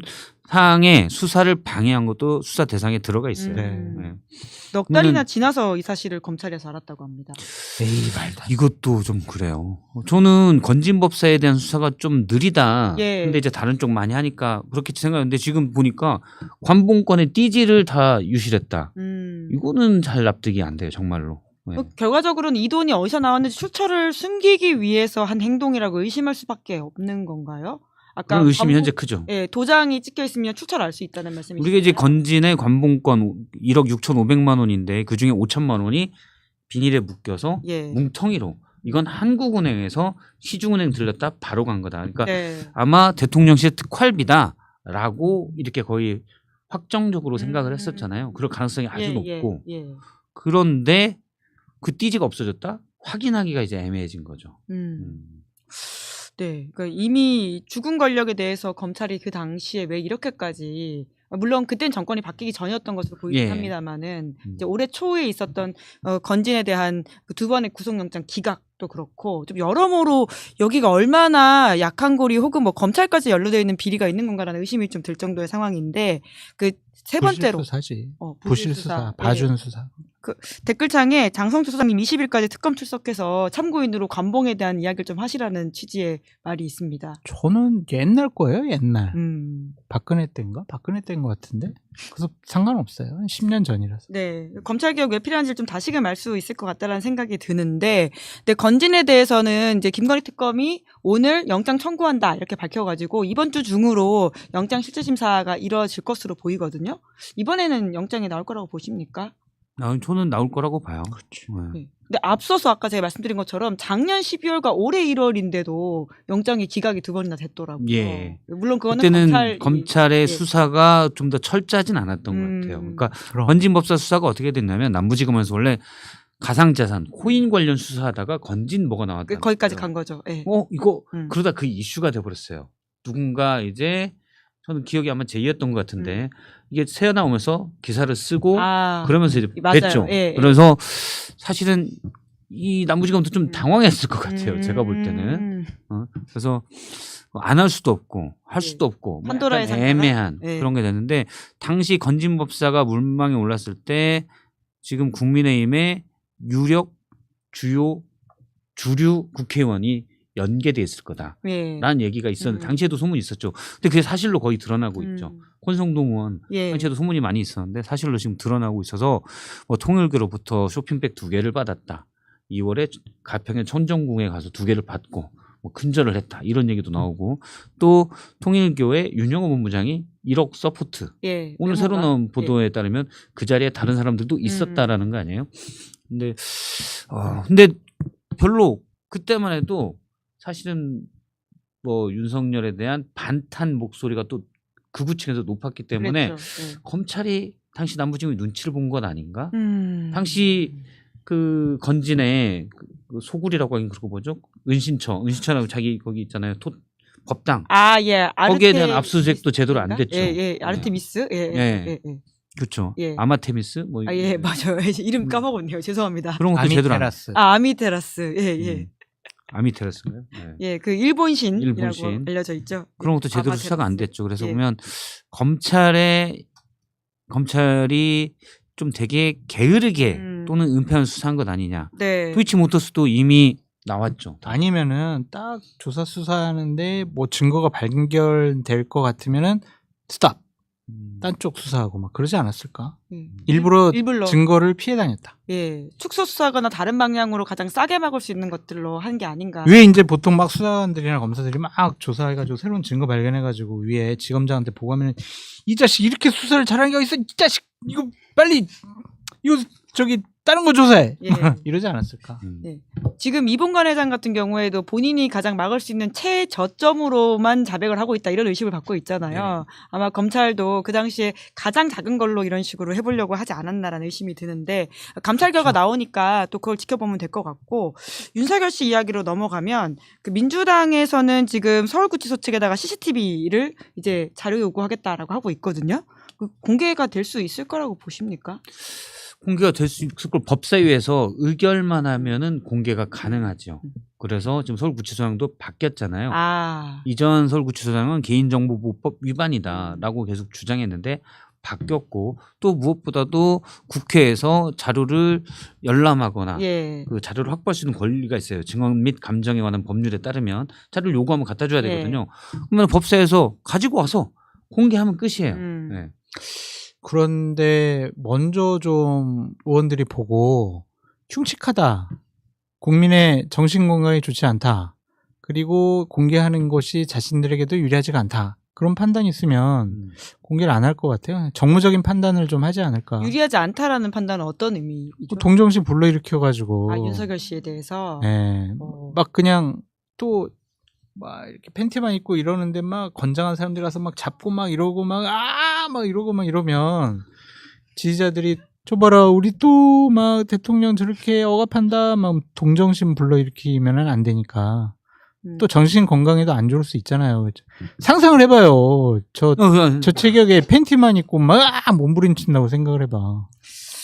C: 사항에 수사를 방해한 것도 수사 대상에 들어가 있어요.
B: 네.
A: 넉 달이나 지나서 이 사실을 검찰에서 알았다고 합니다.
B: 에이 말도 안 돼.
C: 이것도 좀 그래요. 저는 건진법사에 대한 수사가 좀 느리다.
A: 예.
C: 근데 이제 다른 쪽 많이 하니까 그렇게 생각했는데 지금 보니까 관봉권의 띠지를 다 유실했다. 이거는 잘 납득이 안 돼요, 정말로. 네.
A: 결과적으로는 이 돈이 어디서 나왔는지 출처를 숨기기 위해서 한 행동이라고 의심할 수밖에 없는 건가요? 아까
C: 그런 의심이 현재 크죠.
A: 예, 도장이 찍혀 있으면 출처를 알 수 있다는 말씀이시죠?
C: 우리가 이제 건진의 관봉권 1억 6,500만 원인데 그중에 5천만 원이 비닐에 묶여서
A: 예.
C: 뭉텅이로 이건 한국은행에서 시중은행 들렸다 바로 간 거다. 그러니까
A: 네.
C: 아마 대통령실 특활비다라고 이렇게 거의 확정적으로 생각을 했었잖아요. 그럴 가능성이 아주 높고 그런데 그 띠지가 없어졌다? 확인하기가 이제 애매해진 거죠.
A: 네, 그러니까 이미 죽은 권력에 대해서 검찰이 그 당시에 왜 이렇게까지 물론 그때는 정권이 바뀌기 전이었던 것으로 보이긴
C: 예.
A: 합니다만은 이제 올해 초에 있었던 건진에 대한 그 두 번의 구속영장 기각도 그렇고 좀 여러모로 여기가 얼마나 약한 고리 혹은 뭐 검찰까지 연루되어 있는 비리가 있는 건가라는 의심이 좀 들 정도의 상황인데 그 세 번째로
B: 부실수사지.
A: 부실
B: 부실수사, 봐준 수사.
A: 댓글창에 장성철 소장님 20일까지 특검 출석해서 참고인으로 관봉에 대한 이야기를 좀 하시라는 취지의 말이 있습니다.
B: 저는 옛날 거예요, 옛날.
A: 음.
B: 박근혜 때인가? 박근혜 때인 것 같은데. 그래서 상관없어요. 한 10년 전이라서.
A: 네. 검찰개혁 왜 필요한지를 좀 다시금 알 수 있을 것 같다라는 생각이 드는데, 근데 건진에 대해서는 이제 김건희 특검이 오늘 영장 청구한다 이렇게 밝혀가지고 이번 주 중으로 영장 실질심사가 이루어질 것으로 보이거든요. 이번에는 영장이 나올 거라고 보십니까?
C: 저는 나올 거라고 봐요. 네.
A: 네. 근데 앞서서 아까 제가 말씀드린 것처럼 작년 12월과 올해 1월인데도 영장이 기각이 2번이나 됐더라고요.
C: 예.
A: 물론 그거는
C: 그때는 검찰의
A: 예.
C: 수사가 좀 더 철저하진 않았던 것 같아요. 그러니까 건진법사 수사가 어떻게 됐냐면 남부지검에서 원래 가상자산, 코인 관련 수사하다가 건진 뭐가 나왔다.
A: 거기까지 간 거죠. 예.
C: 이거 그러다 그 이슈가 돼버렸어요. 누군가 이제 저는 기억이 아마 제2였던 것 같은데 이게 새어 나오면서 기사를 쓰고 그러면서 이제
A: 맞아요.
C: 냈죠.
A: 예,
C: 그래서 사실은 이 남부지검도 좀 당황했을 것 같아요. 제가 볼 때는. 그래서 안 할 수도 없고 할 수도 없고
A: 판도라의
C: 약간
A: 상자가?
C: 애매한
A: 예.
C: 그런 게 됐는데 당시 건진법사가 물망에 올랐을 때 지금 국민의힘의 유력 주요 주류 국회의원이 연계돼 있을 거다라는
A: 예.
C: 얘기가 있었는데 당시에도 소문이 있었죠. 근데 그게 사실로 거의 드러나고 있죠. 권성동 의원
A: 예.
C: 당시에도 소문이 많이 있었는데 사실로 지금 드러나고 있어서 뭐 통일교로부터 쇼핑백 2개를 받았다. 2월에 가평의 천정궁에 가서 2개를 받고 뭐 근절을 했다. 이런 얘기도 나오고 또 통일교의 윤영호 본부장이 1억 서포트.
A: 예.
C: 오늘 새로
A: 외모가.
C: 나온 보도에 따르면 그 자리에 다른 사람들도 있었다라는 거 아니에요? 근데 별로 그때만 해도 사실은 뭐 윤석열에 대한 반탄 목소리가 또 극우층에서 높았기 때문에
A: 그랬죠. 예.
C: 검찰이 당시 남부지검이 눈치를 본 건 아닌가? 당시 그 건진에 그 소굴이라고 하긴 그러고 뭐죠? 은신처라고 자기 거기 있잖아요. 법당.
A: 예.
C: 거기에 대한 압수수색도 제대로 안 됐죠.
A: 예. 아르테미스. 예.
C: 그렇죠.
A: 예.
C: 아마테미스 뭐
A: 예, 맞아요. 이름 까먹었네요. 죄송합니다.
C: 그런 것도 제대로 안.
B: 아미테라스.
A: 아미테라스. 예.
C: 아미테라스인가요? 네.
A: 예, 그 일본신이라고
C: 일본신.
A: 알려져 있죠.
C: 그런 것도 제대로
A: 아마테라스.
C: 수사가 안 됐죠. 그래서
A: 예.
C: 보면 검찰이 좀 되게 게으르게 또는 은폐한 수사한 것 아니냐.
A: 네.
C: 도이치모터스도 이미 나왔죠.
B: 아니면은 딱 조사 수사하는데 뭐 증거가 발견될 것 같으면은 스탑. 딴 쪽 수사하고 막 그러지 않았을까? 일부러 증거를 피해 다녔다.
A: 예. 축소 수사거나 다른 방향으로 가장 싸게 막을 수 있는 것들로 한 게 아닌가.
B: 왜 이제 보통 막 수사관들이나 검사들이 막 조사해가지고 새로운 증거 발견해가지고 위에 지검장한테 보고하면 이 자식 이렇게 수사를 잘하는 게 어딨어? 이 자식 이거 빨리 이거 저기 다른 거 조사해.
A: 예.
B: 이러지 않았을까?
A: 네. 지금 이봉관 회장 같은 경우에도 본인이 가장 막을 수 있는 최저점으로만 자백을 하고 있다 이런 의심을 받고 있잖아요. 아마 검찰도 그 당시에 가장 작은 걸로 이런 식으로 해보려고 하지 않았나라는 의심이 드는데 감찰 결과 나오니까 또 그걸 지켜보면 될 것 같고 윤석열 씨 이야기로 넘어가면 그 민주당에서는 지금 서울구치소 측에다가 CCTV를 이제 자료 요구하겠다라고 하고 있거든요. 그 공개가 될 수 있을 거라고 보십니까?
C: 공개가 될 수 있을 걸 법사위에서 의결만 하면은 공개가 가능하죠. 그래서 지금 서울구치소장도 바뀌었잖아요. 이전 서울구치소장은 개인정보보호법 위반이다라고 계속 주장했는데 바뀌었고 또 무엇보다도 국회에서 자료를 열람하거나 그 자료를 확보할 수 있는 권리가 있어요. 증언 및 감정에 관한 법률에 따르면 자료를 요구하면 갖다 줘야 되거든요. 그러면 법사위에서 가지고 와서 공개하면 끝이에요. 네.
B: 그런데 먼저 좀 의원들이 보고 흉측하다. 국민의 정신건강에 좋지 않다. 그리고 공개하는 것이 자신들에게도 유리하지가 않다. 그런 판단이 있으면 공개를 안 할 것 같아요. 정무적인 판단을 좀 하지 않을까.
A: 유리하지 않다라는 판단은 어떤 의미이죠?
B: 동정심 불러일으켜가지고.
A: 윤석열 씨에 대해서.
B: 네. 막 그냥 또 막 이렇게 팬티만 입고 이러는데 막 건장한 사람들 가서 막 잡고 막 이러고 막 이러고 막 이러면 지지자들이 저 봐라 우리 또 막 대통령 저렇게 억압한다 막 동정심 불러일으키면은 안 되니까 또 정신 건강에도 안 좋을 수 있잖아요. 상상을 해봐요. 저 체격에 팬티만 입고 막 몸부림친다고 생각을 해봐.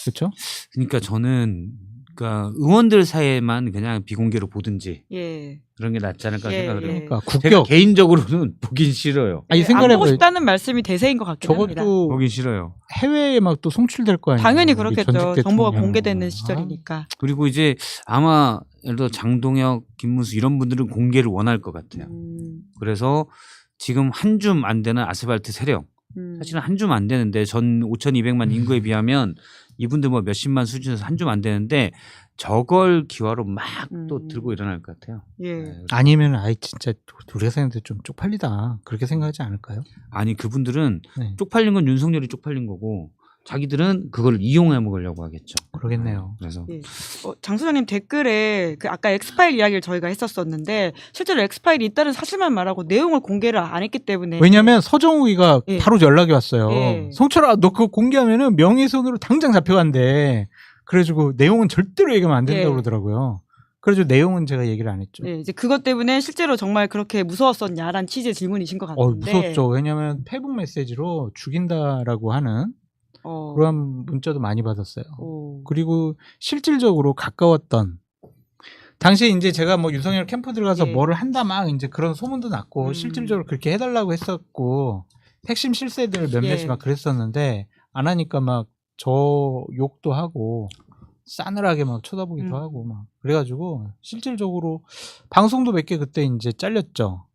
B: 그렇죠?
C: 그러니까 저는 그러니까 의원들 사이에만 그냥 비공개로 보든지
A: 예.
C: 그런 게 낫지 않을까
A: 예,
C: 생각을 해요.
A: 예.
B: 그러니까
C: 제가
B: 국격
C: 개인적으로는 보긴 싫어요.
B: 아니
A: 안
B: 생각해
A: 보고
B: 보
A: 싶다는 말씀이 대세인 것 같긴 합니다.
B: 저것도
C: 보긴 싫어요.
B: 해외에 막 또 송출될 거 아니에요.
A: 당연히
B: 우리
A: 그렇겠죠.
B: 전직
A: 정보가
B: 대통령.
A: 공개되는
B: 아,
A: 시절이니까.
C: 그리고 이제 아마 예를 들어 장동혁, 김문수 이런 분들은 공개를 원할 것 같아요. 그래서 지금 한 줌 안 되는 아스팔트 세력 사실은 한 줌 안 되는데 전 5,200만 인구에 비하면 이분들 뭐 몇십만 수준에서 한 줌 안 되는데 저걸 기화로 막 또 들고 일어날 것 같아요.
A: 예.
C: 네.
B: 아니면 아이 진짜 우리가 생각해도 좀 쪽팔리다 그렇게 생각하지 않을까요?
C: 아니 그분들은
B: 네.
C: 쪽팔린 건 윤석열이 쪽팔린 거고 자기들은 그걸 이용해 먹으려고 하겠죠.
B: 그러겠네요.
C: 그래서
A: 예. 장 소장님 댓글에 그 아까 엑스파일 이야기를 저희가 했었었는데 실제로 엑스파일이 있다는 사실만 말하고 내용을 공개를 안 했기 때문에
B: 왜냐하면 서정우이가
A: 예.
B: 바로 연락이 왔어요.
A: 예.
B: 성철아 너 그거 공개하면은 명예훼손으로 당장 잡혀간대. 그래가지고 내용은 절대로 얘기하면 안 된다고
A: 예.
B: 그러더라고요. 그래가지고 내용은 제가 얘기를 안 했죠.
A: 예, 이제 그것 때문에 실제로 정말 그렇게 무서웠었냐라는 취지의 질문이신 것 같은데.
B: 무섭죠. 왜냐하면 페북 메시지로 죽인다라고 하는 그런 문자도 많이 받았어요. 그리고 실질적으로 가까웠던 당시에 이제 제가 뭐 윤석열 캠프 들어가서
A: 예.
B: 뭐를 한다 막 이제 그런 소문도 났고 실질적으로 그렇게 해달라고 했었고 핵심 실세들 몇몇이
A: 예.
B: 막 그랬었는데 안 하니까 막 저 욕도 하고 싸늘하게 막 쳐다보기도 하고 막 그래가지고 실질적으로 방송도 몇 개 그때 이제 잘렸죠.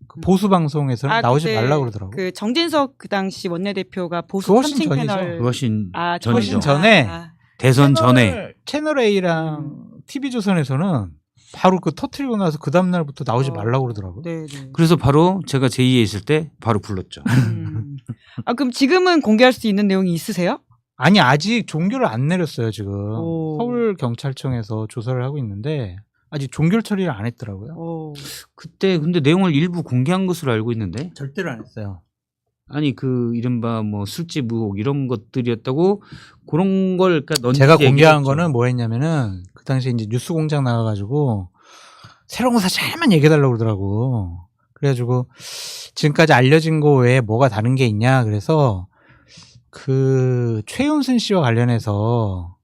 B: 그 보수 방송에서는 나오지
A: 그때
B: 말라고 그러더라고.
A: 그 정진석 그 당시 원내대표가 보수
B: 그 훨씬
A: 참칭
B: 전이죠.
A: 패널
C: 그것인
A: 전이죠.
B: 훨씬 전에
C: 대선 전에
B: 채널 A랑 TV조선에서는 바로 그 터트리고 나서 그 다음 날부터 나오지 말라고 그러더라고요.
A: 네, 네.
C: 그래서 바로 제가 제2에 있을 때 바로 불렀죠.
A: 그럼 지금은 공개할 수 있는 내용이 있으세요?
B: 아니 아직 종결을 안 내렸어요 지금.
A: 오.
B: 서울 경찰청에서 조사를 하고 있는데 아직 종결 처리를 안 했더라고요.
C: 그때 근데 내용을 일부 공개한 것으로 알고 있는데
B: 절대로 안 했어요.
C: 아니 그 이른바 뭐 술집 의혹 이런 것들이었다고 그런 걸 그러니까 넌지시
B: 제가 공개한
C: 얘기했죠.
B: 거는 뭐였냐면은 그 당시에 이제 뉴스공장 나가가지고 새로운 거 사실만 얘기해달라고 그러더라고. 그래가지고 지금까지 알려진 거 외에 뭐가 다른 게 있냐 그래서 그 최윤순 씨와 관련해서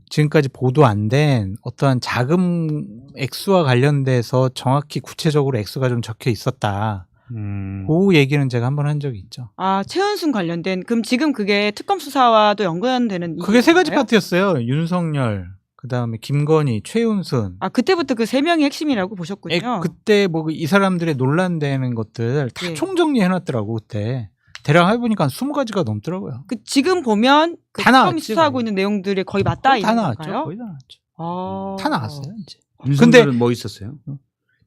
B: 지금까지 보도 안 된 어떠한 자금 액수와 관련돼서 정확히 구체적으로 액수가 좀 적혀 있었다. 그 얘기는 제가 한번 한 적이 있죠.
A: 최은순 관련된 그럼 지금 그게 특검 수사와도 연관되는
B: 그게 세 가지
A: 이유인가요?
B: 파트였어요. 윤석열, 그다음에 김건희, 최윤순.
A: 그때부터 그 세 명이 핵심이라고 보셨군요.
B: 그때 뭐 이 사람들의 논란되는 것들 다
A: 예.
B: 총정리 해놨더라고 그때. 대략 해보니까 한 20가지가 넘더라고요.
A: 지금 보면 그
B: 다
A: 특검이
B: 나왔지,
A: 수사하고
B: 거의.
A: 있는 내용들이 거의 맞닿아
B: 거의 다
A: 있는
B: 나왔죠.
A: 건가요?
B: 거의 다 나왔죠. 다 나왔어요 이제.
C: 윤석열은 뭐 있었어요?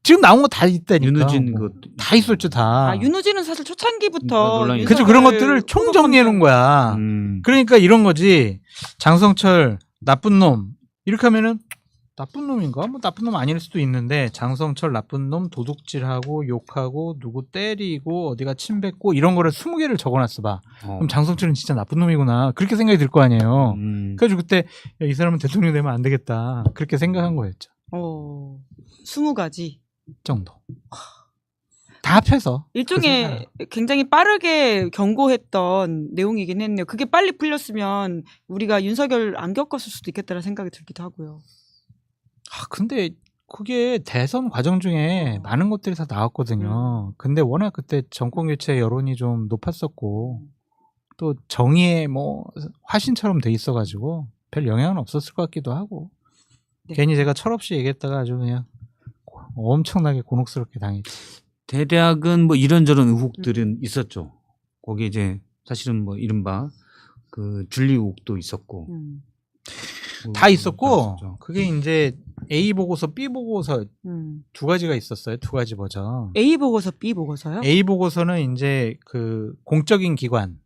B: 지금 나온 거 다 있다니까.
C: 윤우진
B: 뭐.
C: 그
B: 다 있었죠 다.
A: 윤우진은 사실 초창기부터
C: 논란이
B: 그죠
A: 윤석열
B: 그런 것들을 총정리해 놓은 거야. 그러니까 이런 거지. 장성철 나쁜 놈 이렇게 하면은 나쁜 놈인가? 뭐 나쁜 놈 아닐 수도 있는데 장성철 나쁜 놈 도둑질하고 욕하고 누구 때리고 어디가 침 뱉고 이런 거를 20개를 적어놨어 봐. 그럼 장성철은 진짜 나쁜 놈이구나. 그렇게 생각이 들 거 아니에요. 그래가지고 그때 야, 이 사람은 대통령 되면 안 되겠다. 그렇게 생각한 거였죠.
A: 20가지.
B: 정도. 다 합해서.
A: 일종의 굉장히 빠르게 경고했던 내용이긴 했네요. 그게 빨리 풀렸으면 우리가 윤석열 안 겪었을 수도 있겠다는 생각이 들기도 하고요.
B: 근데 그게 대선 과정 중에 많은 것들이 다 나왔거든요. 근데 워낙 그때 정권 교체 여론이 좀 높았었고 또 정의의 뭐 화신처럼 돼 있어가지고 별 영향은 없었을 것 같기도 하고 괜히 제가 철없이 얘기했다가 아주 그냥 엄청나게 곤혹스럽게 당했죠.
C: 대략은 뭐 이런저런 의혹들은 있었죠. 거기 이제 사실은 뭐 이른바 그 줄리 의혹도 있었고
B: 다 있었고 그게 이제 A 보고서, B 보고서 두 가지가 있었어요. 두 가지 버전.
A: A 보고서, B 보고서요?
B: A 보고서는 이제 그 공적인 기관에서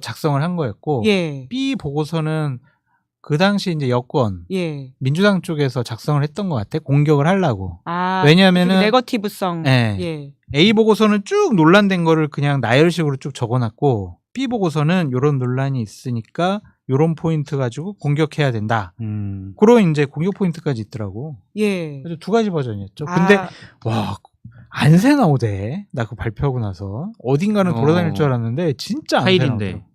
B: 작성을 한 거였고
A: 예.
B: B 보고서는 그 당시 이제 여권
A: 예.
B: 민주당 쪽에서 작성을 했던 것 같아. 공격을 하려고. 왜냐하면은
A: 네거티브성.
B: 예.
A: 예.
B: A 보고서는 쭉 논란된 거를 그냥 나열식으로 쭉 적어놨고 B 보고서는 이런 논란이 있으니까 요런 포인트 가지고 공격해야 된다. 그런 이제 공격 포인트까지 있더라고.
A: 예.
B: 그래서 두 가지 버전이었죠. 근데 와 안새 나오대. 나 그거 발표하고 나서 어딘가는 돌아다닐 줄 알았는데 진짜 안새
C: 파일인데.
B: 나오더라고.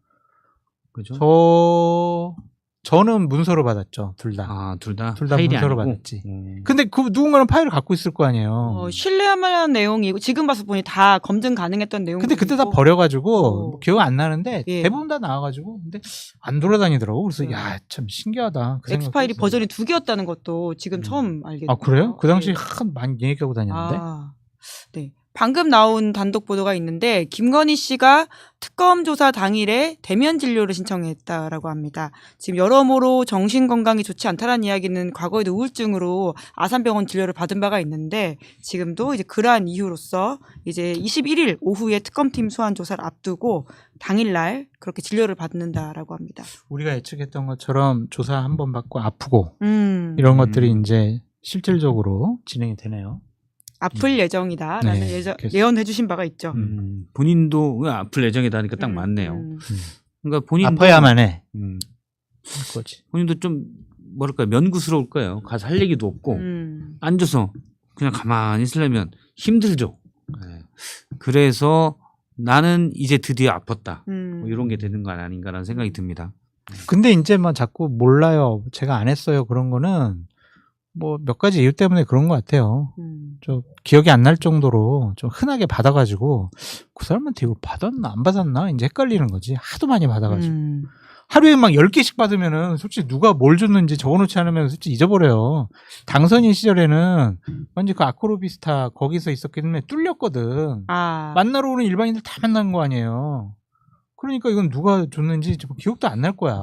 C: 그죠?
B: 저 저는 문서로 받았죠. 둘 다.
C: 아, 둘 다
B: 둘 다
C: 파일이
B: 문서로
C: 아니고?
B: 받았지. 근데 그 누군가는 파일을 갖고 있을 거 아니에요.
A: 신뢰할 만한 내용이고 지금 봐서 보니 다 검증 가능했던 내용.
B: 근데 그때 다 버려가지고
A: 어.
B: 기억 안 나는데
A: 예.
B: 대부분 다 나와가지고 근데 안 돌아다니더라고. 그래서
A: 음.
B: 야, 참 신기하다. 그
A: 엑스파일이
B: 생각도
A: 버전이 2개였다는 것도 지금
B: 음.
A: 처음 알게 됐어요.
B: 아 그래요? 그 당시
A: 예.
B: 많이 얘기하고 다녔는데.
A: 아, 네. 방금 나온 단독 보도가 있는데 김건희 씨가 특검 조사 당일에 대면 진료를 신청했다라고 합니다. 지금 여러모로 정신 건강이 좋지 않다라는 이야기는 과거에도 우울증으로 아산병원 진료를 받은 바가 있는데 지금도 이제 그러한 이유로서 이제 21일 오후에 특검팀 소환 조사를 앞두고 당일날 그렇게 진료를 받는다라고 합니다.
B: 우리가 예측했던 것처럼 조사 한 번 받고 아프고 이런
C: 음.
B: 것들이 이제 실질적으로 진행이 되네요.
A: 아플 예정이다라는
B: 네, 그래서-
A: 예언해 주신 바가 있죠.
C: 본인도 아플 예정이다 하니까 딱
A: 음,
C: 맞네요.
A: 음.
C: 그러니까 본인도
B: 아파야만 해.
C: 할
B: 거지.
C: 본인도 좀 뭐랄까 면구스러울 거예요. 가서 할 얘기도 없고 앉아서 그냥 가만히 있으려면 힘들죠. 네. 그래서 나는 이제 드디어 아팠다. 뭐 이런 게 되는 거 아닌가라는 생각이 듭니다.
B: 근데 이제 막 자꾸 몰라요. 제가 안 했어요. 그런 거는 뭐 몇 가지 이유 때문에 그런 것 같아요. 좀 기억이 안 날 정도로 좀 흔하게 받아가지고 그 사람한테 이거 받았나 안 받았나 이제 헷갈리는 거지. 하도 많이 받아가지고 하루에 막 10개씩 받으면은 솔직히 누가 뭘 줬는지 적어놓지 않으면 솔직히 잊어버려요. 당선인 시절에는 완전 그 아크로비스타 거기서 있었기 때문에 뚫렸거든.
A: 아.
B: 만나러 오는 일반인들 다 만난 거 아니에요. 그러니까 이건 누가 줬는지 좀 기억도 안 날 거야.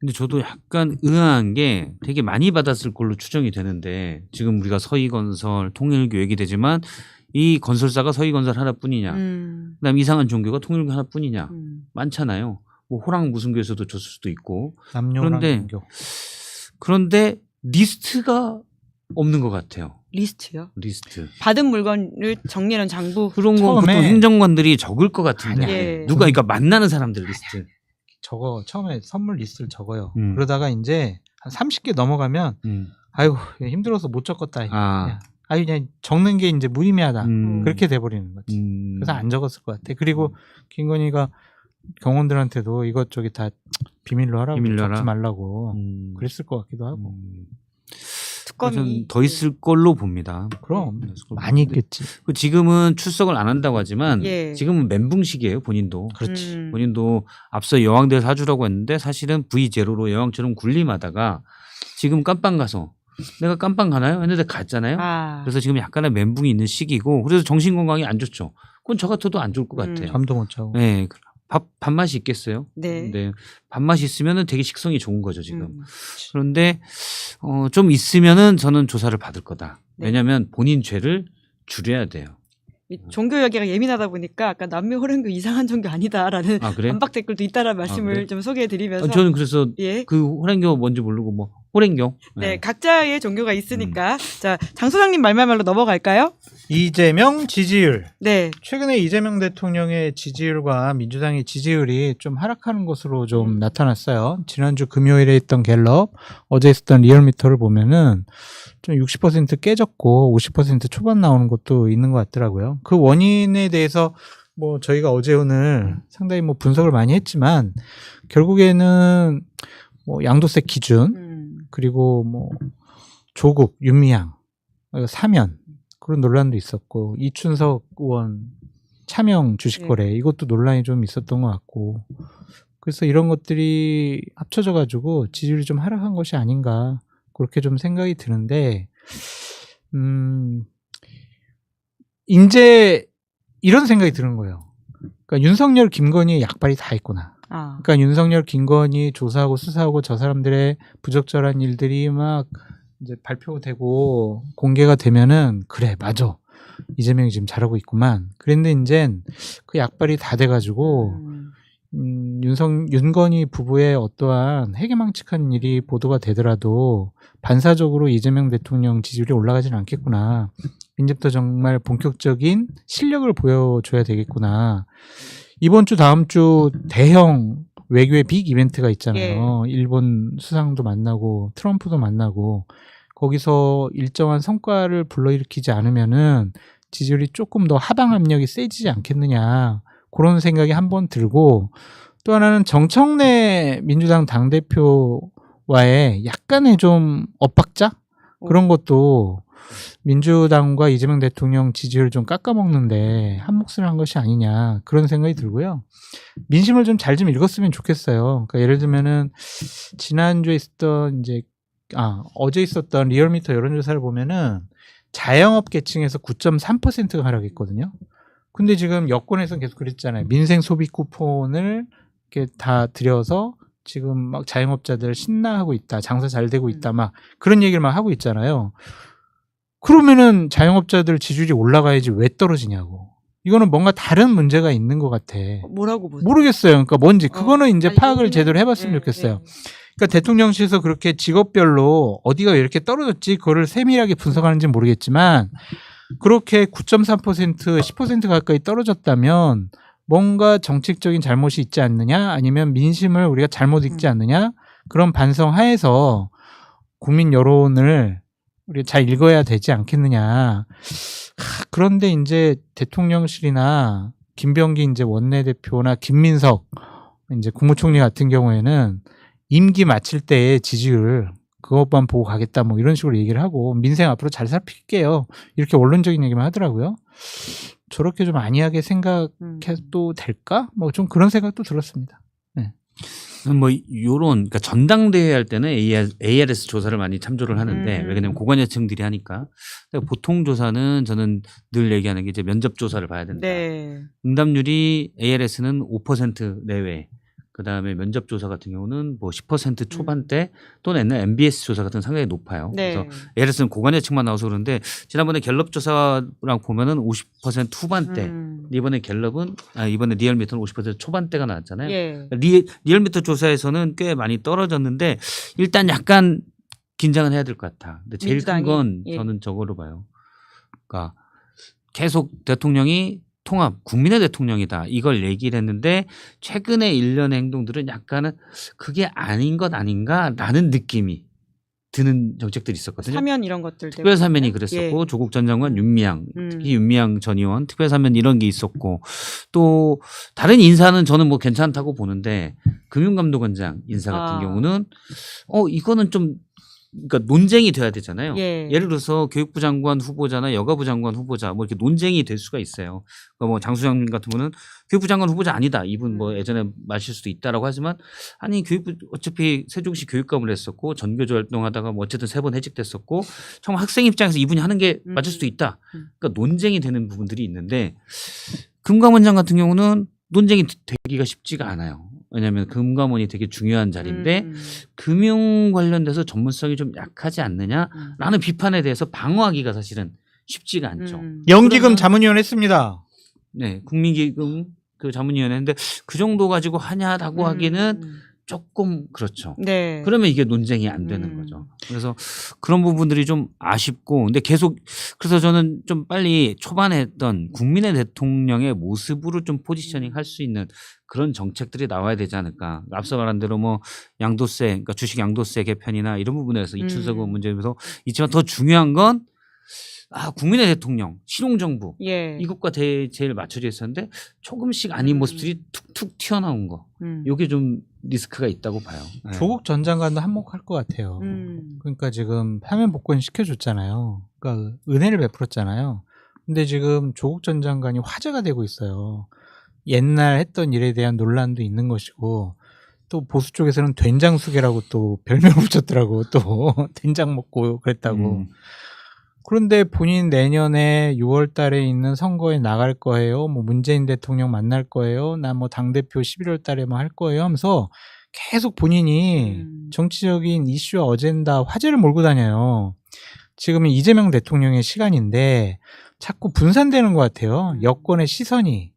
C: 근데 저도 약간 의아한 게 되게 많이 받았을 걸로 추정이 되는데 지금 우리가 서희건설, 통일교 얘기되지만 이 건설사가 서희건설 하나뿐이냐, 그다음 이상한 종교가 통일교 하나뿐이냐 많잖아요. 뭐 호랑 무슨교에서도 줬을 수도 있고.
B: 남녀랑
C: 그런데
B: 종교.
C: 그런데 리스트가 없는 것 같아요.
A: 리스트요?
C: 리스트.
A: 받은 물건을 정리하는 장부.
C: 그런 건
B: 처음에-
C: 보통 행정관들이 적을 것 같은데
B: 아니야.
A: 예.
C: 누가 그러니까 만나는 사람들 리스트.
B: 적어. 처음에 선물 리스트를 적어요.
C: 음.
B: 그러다가 이제 한 30개 넘어가면 아이고 힘들어서 못 적었다.
C: 아.
B: 아유 그냥 적는 게 이제 무의미하다.
C: 음.
B: 그렇게 돼버리는 거지. 그래서 안 적었을 것 같아. 그리고 김건희가 경호원들한테도 이것저것 다 비밀로 하라고
C: 비밀로
B: 적지
C: 하라?
B: 말라고 그랬을 것 같기도 하고.
A: 특검이
C: 저는 더 있을 걸로 봅니다.
B: 그럼
C: 네, 있을 걸로
B: 많이
C: 보는데
B: 있겠지.
C: 그 지금은 출석을 안 한다고 하지만
A: 예.
C: 지금은 멘붕식이에요. 본인도.
B: 그렇지.
C: 본인도 앞서 여왕대 사주라고 했는데 사실은 V0로 여왕처럼 군림하다가 지금 깜빵 가서 내가 깜빵 가나요? 했는데 갔잖아요.
A: 아.
C: 그래서 지금 약간의 멘붕이 있는 시기고 그래서 정신 건강이 안 좋죠. 그건 저 같아도 안 좋을 것 같아요.
B: 잠도 못 자고.
C: 네. 밥맛이 있겠어요?
A: 네.
C: 네. 밥맛이 있으면은 되게 식성이 좋은 거죠, 지금.
A: 음.
C: 그런데 좀 있으면은 저는 조사를 받을 거다.
A: 네.
C: 왜냐하면 본인 죄를 줄여야 돼요.
A: 이 종교 이야기가 예민하다 보니까 아까 남미 호랭교 이상한 종교 아니다라는
C: 아 그래?
A: 반박 댓글도 있다라는 말씀을
C: 그래?
A: 좀 소개해드리면서
C: 저는 그래서
A: 예.
C: 그 호랭교 뭔지 모르고 뭐 호랭교.
A: 네, 각자의 종교가 있으니까 자, 장 소장님 말말로 넘어갈까요?
B: 이재명 지지율.
A: 네.
B: 최근에 이재명 대통령의 지지율과 민주당의 지지율이 좀 하락하는 것으로 좀 나타났어요. 지난주 금요일에 있던 갤럽, 어제 있었던 리얼미터를 보면은 좀 60% 깨졌고 50% 초반 나오는 것도 있는 것 같더라고요. 그 원인에 대해서 뭐 저희가 어제 오늘 상당히 뭐 분석을 많이 했지만 결국에는 뭐 양도세 기준 그리고 뭐 조국, 윤미향, 사면 그런 논란도 있었고 이춘석 의원 차명 주식거래 이것도 논란이 좀 있었던 것 같고 그래서 이런 것들이 합쳐져 가지고 지지율이 좀 하락한 것이 아닌가 그렇게 좀 생각이 드는데 이제 이런 생각이 드는 거예요. 그러니까 윤석열, 김건희의 약발이 다 있구나.
A: 아.
B: 그러니까 윤석열, 김건희 조사하고 수사하고 저 사람들의 부적절한 일들이 막 이제 발표되고 공개가 되면은 그래 맞아 이재명이 지금 잘하고 있구만. 그런데 이젠 그 약발이 다 돼가지고 윤건희 부부의 어떠한 해괴망측한 일이 보도가 되더라도 반사적으로 이재명 대통령 지지율이 올라가지는 않겠구나. 이제부터 정말 본격적인 실력을 보여줘야 되겠구나. 이번 주 다음 주 대형 외교의 빅 이벤트가 있잖아요. 일본 수상도 만나고 트럼프도 만나고 거기서 일정한 성과를 불러일으키지 않으면은 지지율이 조금 더 하방 압력이 세지지 않겠느냐 그런 생각이 한번 들고 또 하나는 정청래 민주당 당대표 와의 약간의 좀 엇박자 그런 것도 민주당과 이재명 대통령 지지율 좀 깎아먹는데 한 몫을 한 것이 아니냐 그런 생각이 들고요. 민심을 좀 잘 좀 읽었으면 좋겠어요. 그러니까 예를 들면은 지난주에 있었던 어제 있었던 리얼미터 여론조사를 보면은 자영업 계층에서 9.3%가 하락했거든요. 근데 지금 여권에서는 계속 그랬잖아요. 민생 소비 쿠폰을 이렇게 다 들여서 지금 막 자영업자들 신나하고 있다, 장사 잘 되고 있다, 막 그런 얘기를 막 하고 있잖아요. 그러면은 자영업자들 지지율이 올라가야지 왜 떨어지냐고. 이거는 뭔가 다른 문제가 있는 것 같아.
A: 뭐라고 보세요?
B: 모르겠어요. 그러니까 뭔지 그거는 이제
A: 아니,
B: 파악을
A: 여기는-
B: 제대로 해봤으면
A: 예,
B: 좋겠어요.
A: 예.
B: 그러니까 대통령실에서 그렇게 직업별로 어디가 왜 이렇게 떨어졌지 그거를 세밀하게 분석하는지는 모르겠지만 그렇게 9.3% 10% 가까이 떨어졌다면 뭔가 정책적인 잘못이 있지 않느냐 아니면 민심을 우리가 잘못 읽지 않느냐 그런 반성하에서 국민 여론을 우리가 잘 읽어야 되지 않겠느냐. 그런데 이제 대통령실이나 김병기 이제 원내대표나 김민석 이제 국무총리 같은 경우에는 임기 마칠 때의 지지율 그것만 보고 가겠다 뭐 이런 식으로 얘기를 하고 민생 앞으로 잘 살필게요 이렇게 원론적인 얘기만 하더라고요. 저렇게 좀 안이하게 생각해도 될까? 뭐 좀 그런 생각도 들었습니다.
C: 뭐 요런 그러니까 전당대회 할 때는 ARS 조사를 많이 참조를 하는데 왜냐면 고관여층들이 하니까 보통 조사는 저는 늘 얘기하는 게 이제 면접 조사를 봐야 된다.
A: 네.
C: 응답률이 ARS는 5% 내외. 그다음에 면접 조사 같은 경우는 뭐 10% 초반대 또는 옛날 MBS 조사 같은 건 상당히 높아요.
A: 네.
C: 그래서 ARS는 고관여층만 나와서 그런데 지난번에 갤럽 조사랑 보면은 50% 후반대. 이번에 이번에 리얼미터는 50% 초반대가 나왔잖아요.
A: 예.
C: 리얼미터 조사에서는 꽤 많이 떨어졌는데 일단 약간 긴장은 해야 될 것 같아. 근데 제일 큰
A: 민주당이?
C: 건
A: 예.
C: 저는 저거로 봐요. 그러니까 계속 대통령이 통합 국민의 대통령이다 이걸 얘기를 했는데 최근에 일련의 행동들은 약간은 그게 아닌 것 아닌가라는 느낌이 드는 정책들이 있었거든요.
A: 사면 이런 것들
C: 특별사면이
A: 때문에.
C: 그랬었고
A: 예.
C: 조국 전 장관 윤미향
A: 음.
C: 특히 윤미향 전 의원 특별사면 이런 게 있었고 또 다른 인사는 저는 뭐 괜찮다고 보는데 금융감독원장 인사 같은 경우는 이거는 좀 그러니까 논쟁이 돼야 되잖아요.
A: 예.
C: 예를 들어서 교육부 장관 후보자나 여가부 장관 후보자 뭐 이렇게 논쟁이 될 수가 있어요. 그러니까 뭐 장수장 같은 분은 교육부 장관 후보자 아니다. 이분 뭐 예전에 마실 수도 있다라고 하지만 아니 교육부 어차피 세종시 교육감을 했었고 전교조 활동하다가 뭐 어쨌든 3번 해직됐었고 정말 학생 입장에서 이분이 하는 게 맞을 수도 있다. 그러니까 논쟁이 되는 부분들이 있는데 금감원장 같은 경우는 논쟁이 되기가 쉽지가 않아요. 왜냐하면 금감원이 되게 중요한 자리인데 금융 관련돼서 전문성이 좀 약하지 않느냐라는 비판에 대해서 방어하기가 사실은 쉽지가 않죠.
B: 연기금 자문위원 했습니다.
C: 네, 국민기금 그 자문위원회인데 그 정도 가지고 하냐라고 하기는 조금 그렇죠.
A: 네.
C: 그러면 이게 논쟁이 안 되는 거죠. 그래서 그런 부분들이 좀 아쉽고 근데 계속 그래서 저는 좀 빨리 초반에 했던 국민의 대통령의 모습으로 좀 포지셔닝 할 수 있는 그런 정책들이 나와야 되지 않을까. 앞서 말한 대로 뭐 양도세, 그러니까 주식 양도세 개편이나 이런 부분에서 이춘석 의원 문제에서 있지만 더 중요한 건 국민의 대통령, 실용정부
A: 예.
C: 이것과 제일 맞춰져 있었는데 조금씩 아닌 모습들이 툭툭 튀어나온 거. 이게 좀 리스크가 있다고 봐요. 네.
B: 조국 전 장관도 한몫할 것 같아요. 그러니까 지금 사면 복권 시켜줬잖아요. 그러니까 은혜를 베풀었잖아요. 근데 지금 조국 전 장관이 화제가 되고 있어요. 옛날 했던 일에 대한 논란도 있는 것이고 또 보수 쪽에서는 된장수계라고 또 별명을 붙였더라고. 또 된장 먹고 그랬다고. 그런데 본인 내년에 6월 달에 있는 선거에 나갈 거예요. 뭐 문재인 대통령 만날 거예요. 나 뭐 당대표 11월 달에 뭐 할 거예요 하면서 계속 본인이 정치적인 이슈와 어젠다 화제를 몰고 다녀요. 지금은 이재명 대통령의 시간인데 자꾸 분산되는 것 같아요. 여권의 시선이.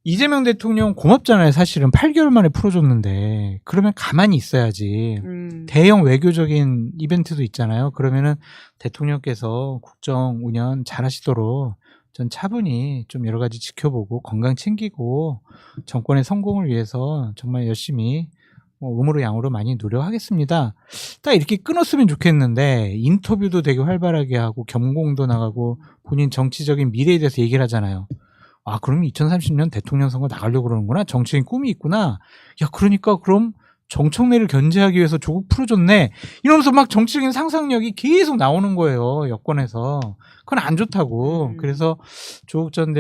B: 이재명 대통령 고맙잖아요. 사실은 8개월 만에 풀어줬는데 그러면 가만히 있어야지. 대형 외교적인 이벤트도 있잖아요. 그러면은 대통령께서 국정 운영 잘 하시도록 전 차분히 좀 여러 가지 지켜보고 건강 챙기고 정권의 성공을 위해서 정말 열심히 음으로 양으로 많이 노력하겠습니다. 딱 이렇게 끊었으면 좋겠는데 인터뷰도 되게 활발하게 하고 겸공도 나가고 본인 정치적인 미래에 대해서 얘기를 하잖아요. 그럼 2030년 대통령 선거 나가려고 그러는구나. 정치인 꿈이 있구나. 야, 그러니까 그럼 정청래를 견제하기 위해서 조국 풀어줬네. 이러면서 막 정치적인 상상력이 계속 나오는 거예요. 여권에서. 그건 안 좋다고. 그래서 조국 전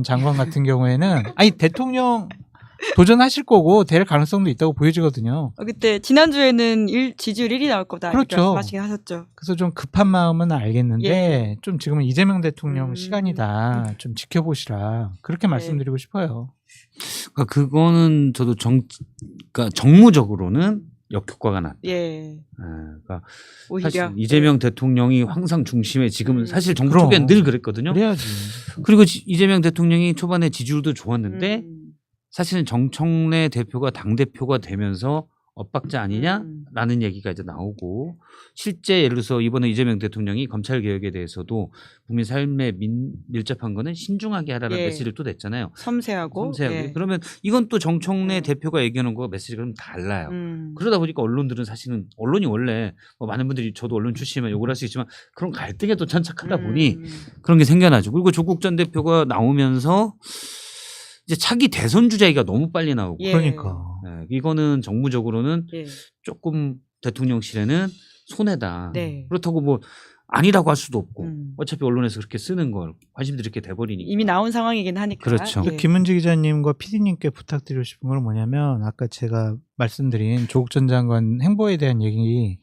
B: 장관 같은 경우에는 대통령 도전하실 거고 될 가능성도 있다고 보여지거든요.
A: 그때 지난주에는 지지율 1위 나올 거다. 이렇게
B: 그렇죠.
A: 말씀하시긴 하셨죠.
B: 그래서 좀 급한 마음은 알겠는데
A: 예.
B: 좀 지금은 이재명 대통령 시간이다. 좀 지켜보시라. 그렇게 말씀드리고 싶어요.
C: 그러니까 그거는 저도 그러니까 정무적으로는 역효과가 났다.
A: 예.
C: 그러니까
A: 오히려
C: 사실 이재명 대통령이 항상 중심에 지금은 사실 정부
B: 그럼.
C: 초기엔 늘 그랬거든요.
B: 그래야지.
C: 그리고 이재명 대통령이 초반에 지지율도 좋았는데
A: 음.
C: 사실은 정청래 대표가 당대표가 되면서 엇박자 아니냐라는 얘기가 이제 나오고 실제 예를 들어서 이번에 이재명 대통령이 검찰개혁에 대해서도 국민 삶에 밀접한 거는 신중하게 하라는
A: 예.
C: 메시지를 또 냈잖아요.
A: 섬세하고.
C: 예. 그러면 이건 또 정청래 대표가 얘기하는 거 메시지가 좀 달라요. 그러다 보니까 언론들은 사실은 언론이 원래 뭐 많은 분들이 저도 언론 출신이면 욕을 할 수 있지만 그런 갈등에 또 천착하다 보니 그런 게 생겨나죠. 그리고 조국 전 대표가 나오면서 이제 차기 대선 주자기가 너무 빨리 나오고
A: 예.
B: 그러니까.
C: 네, 이거는 정무적으로는
A: 예.
C: 조금 대통령실에는 손해다.
A: 네.
C: 그렇다고 뭐 아니라고 할 수도 없고 어차피 언론에서 그렇게 쓰는 걸 관심들이 이렇게 돼버리니까.
A: 이미 나온 상황이긴 하니까.
C: 그렇죠.
A: 예.
B: 김은지 기자님과 PD님께 부탁드리고 싶은 건 뭐냐면 아까 제가 말씀드린 조국 전 장관 행보에 대한 얘기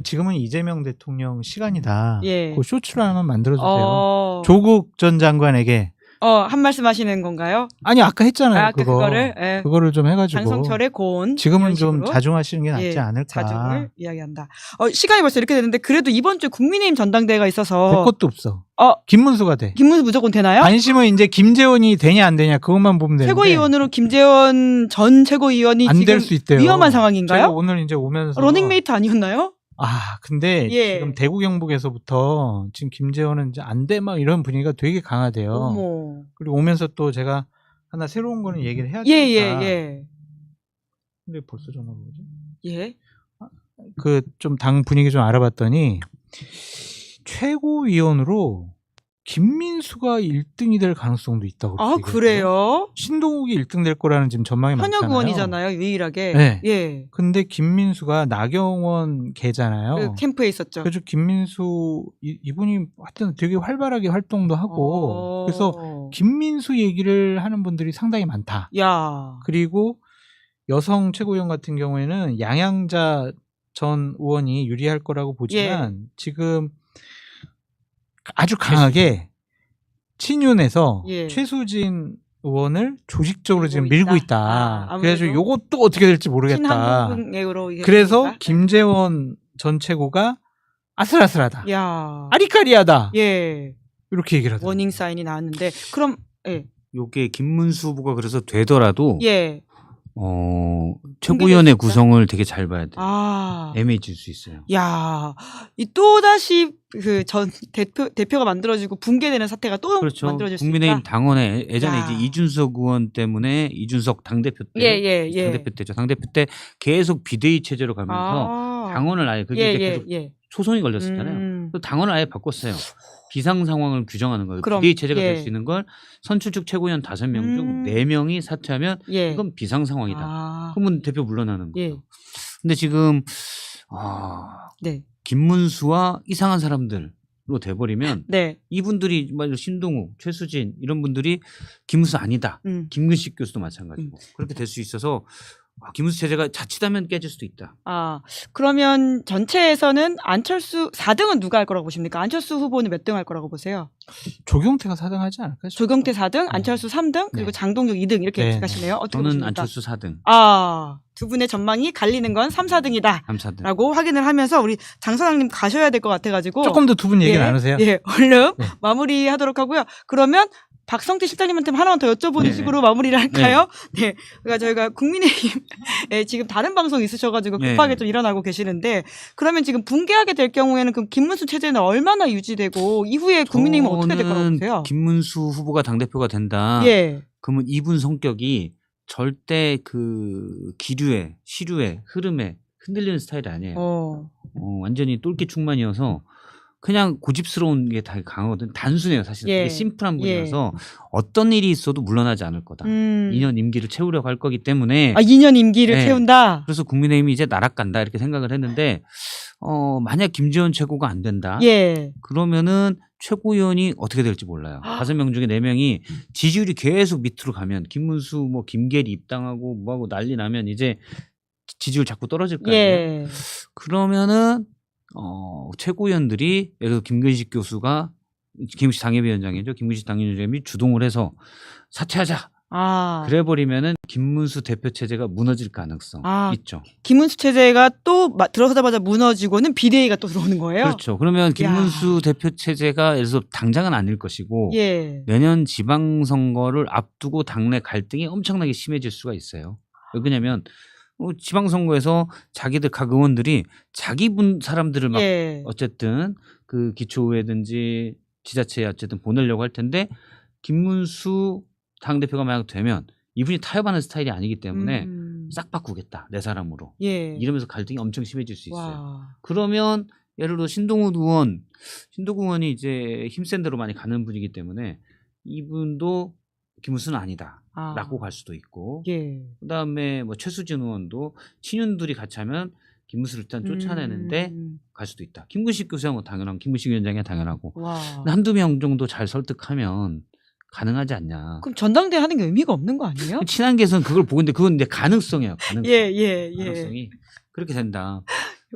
B: 지금은 이재명 대통령 시간이다.
A: 예.
B: 그 쇼츠를 하나 만들어주세요. 조국 전 장관에게
A: 한 말씀 하시는 건가요?
B: 아니 아까 했잖아요.
A: 아까 그거를 예.
B: 그거를 좀 해가지고
A: 장성철의 고온
B: 지금은
A: 이런
B: 좀
A: 식으로.
B: 자중하시는 게 낫지
A: 예,
B: 않을까.
A: 자중을 이야기한다. 시간이 벌써 이렇게 됐는데 그래도 이번 주 국민의힘 전당대회가
B: 될
A: 있어서
B: 것도 없어.
A: 어.
B: 김문수가 돼.
A: 김문수 무조건 되나요?
B: 관심은 이제 김재원이 되냐 안 되냐 그것만 보면 되는데
A: 최고위원으로 김재원 전 최고위원이
B: 안
A: 지금
B: 될 수 있대요.
A: 위험한 상황인가요?
B: 제가 오늘 이제 오면서
A: 러닝메이트 아니었나요?
B: 근데
A: 예.
B: 지금 대구 경북에서부터 지금 김재원은 이제 안 돼 막 이런 분위기가 되게 강하대요.
A: 어머.
B: 그리고 오면서 또 제가 하나 새로운 거는 얘기를 해야
A: 예,
B: 되니까.
A: 예.
B: 근데 벌써 전화가 오지?
A: 예.
B: 그 좀 당 분위기 좀 알아봤더니 최고위원으로 김민수가 1등이 될 가능성도 있다고.
A: 그래요?
B: 신동욱이 1등 될 거라는 지금 전망이 많잖아요.
A: 현역 의원이잖아요, 유일하게.
B: 네.
A: 예.
B: 근데 김민수가 나경원 계잖아요.
A: 그 캠프에 있었죠.
B: 그래서 김민수 이분이 하여튼 되게 활발하게 활동도 하고 그래서 김민수 얘기를 하는 분들이 상당히 많다.
A: 야.
B: 그리고 여성 최고위원 같은 경우에는 양양자 전 의원이 유리할 거라고 보지만 지금 아주 강하게 친윤에서 최수진 의원을 조직적으로 지금 밀고 있다. 그래가지고 요것도 어떻게 될지 모르겠다. 그래서 김재원 전 최고가 아슬아슬하다.
A: 야.
B: 아리까리하다.
A: 예.
B: 이렇게 얘기를 하더라고요.
A: 워닝 사인이 나왔는데 그럼 예.
C: 요게 김문수 후보가 그래서 되더라도
A: 예.
C: 최고위원회 구성을 되게 잘 봐야 돼요. 애매해질 수 있어요.
A: 야, 이 또 다시 그 전 대표가 만들어지고 붕괴되는 사태가 또
C: 그렇죠.
A: 만들어질 수 있다.
C: 국민의힘 당원에 예전에 이제 이준석 의원 때문에 이준석 당대표 때, 당대표 때죠. 당대표 때 계속 비대위 체제로 가면서 당원을 아예 그게 이제 계속 소송이 걸렸었잖아요. 또 당원을 아예 바꿨어요. 비상 상황을 규정하는 거예요. 비대위 체제가 될 수 있는 걸 선출직 최고위원 5명 중 4명이 사퇴하면 이건 비상 상황이다. 그러면 대표 물러나는 거예요. 근데 지금 김문수와 이상한 사람들로 돼버리면 이분들이 신동욱, 최수진 이런 분들이 김문수 아니다. 김근식 교수도 마찬가지고 그렇게 될 수 있어서 김문수 체제가 자칫하면 깨질 수도 있다.
A: 그러면 전체에서는 안철수 4등은 누가 할 거라고 보십니까? 안철수 후보는 몇 등 할 거라고 보세요?
B: 조경태가 4등 하지 않을까요?
A: 조경태 4등, 안철수 3등, 그리고 장동혁 2등 이렇게 예측하시네요. 어떻게
C: 저는
A: 보십니까?
C: 안철수 4등.
A: 두 분의 전망이 갈리는 건 3, 4등이다.
C: 3, 4등.
A: 라고 확인을 하면서 우리 장 사장님 가셔야 될 것 같아가지고
B: 조금 더 두 분 얘기 나누세요.
A: 얼른 마무리하도록 하고요. 그러면 박성태 실장님한테 하나만 더 여쭤보는 식으로 마무리를 할까요? 그러니까 저희가 국민의힘 지금 다른 방송 있으셔가지고 급하게 좀 일어나고 계시는데 그러면 지금 붕괴하게 될 경우에는 그럼 김문수 체제는 얼마나 유지되고 이후에 국민의힘은 어떻게 될 거라고 보세요?
C: 김문수 후보가 당대표가 된다. 그러면 이분 성격이 절대 그 기류에 시류에 흐름에 흔들리는 스타일이 아니에요. 완전히 똘끼 충만이어서 그냥 고집스러운 게 다 강하거든. 단순해요. 사실
A: 예.
C: 되게 심플한 분이라서 어떤 일이 있어도 물러나지 않을 거다. 2년 임기를 채우려고 할 거기 때문에
A: 2년 임기를
C: 네.
A: 채운다.
C: 그래서 국민의힘이 이제 나락간다 이렇게 생각을 했는데 만약 김지원 최고가 안 된다.
A: 예.
C: 그러면은 최고위원이 어떻게 될지 몰라요. 5명 중에 4명이 지지율이 계속 밑으로 가면 김문수 뭐 김계리 입당하고 뭐하고 난리 나면 이제 지지율 자꾸 떨어질 거 아니에요.
A: 예.
C: 그러면은 최고위원들이 예를 들어 김근식 교수가 김근식 당협위원장이죠. 김근식 당협위원장이 주동을 해서 사퇴하자.
A: 아.
C: 그래버리면은 김문수 대표 체제가 무너질 가능성 있죠.
A: 김문수 체제가 또 들어서자마자 무너지고는 비대위가 또 들어오는 거예요.
C: 그렇죠. 그러면 김문수 대표 체제가 예를 들어서 당장은 아닐 것이고
A: 예.
C: 내년 지방선거를 앞두고 당내 갈등이 엄청나게 심해질 수가 있어요. 왜냐하면 지방선거에서 자기들 각 의원들이 자기 사람들을 막
A: 예.
C: 어쨌든 그 기초의회든지 지자체에 어쨌든 보내려고 할 텐데 김문수 당대표가 만약 되면 이분이 타협하는 스타일이 아니기 때문에 싹 바꾸겠다. 내 사람으로.
A: 예.
C: 이러면서 갈등이 엄청 심해질 수 있어요.
A: 와.
C: 그러면 예를 들어 신동훈 의원이 이제 힘센 대로 많이 가는 분이기 때문에 이분도 김문수는 아니다. 라고 갈 수도 있고
A: 예.
C: 그다음에 뭐 최수진 의원도 친윤들이 같이 하면 김문수를 일단 쫓아내는데 갈 수도 있다. 김근식 교수야 뭐 당연한 김근식 위원장이 당연하고
A: 와.
C: 한두 명 정도 잘 설득하면 가능하지 않냐.
A: 그럼 전당대회 하는 게 의미가 없는 거 아니에요?
C: 친한계에서는 그걸 보고 있는데 그건 이제 가능성이에요. 가능성.
A: 예.
C: 가능성이 그렇게 된다.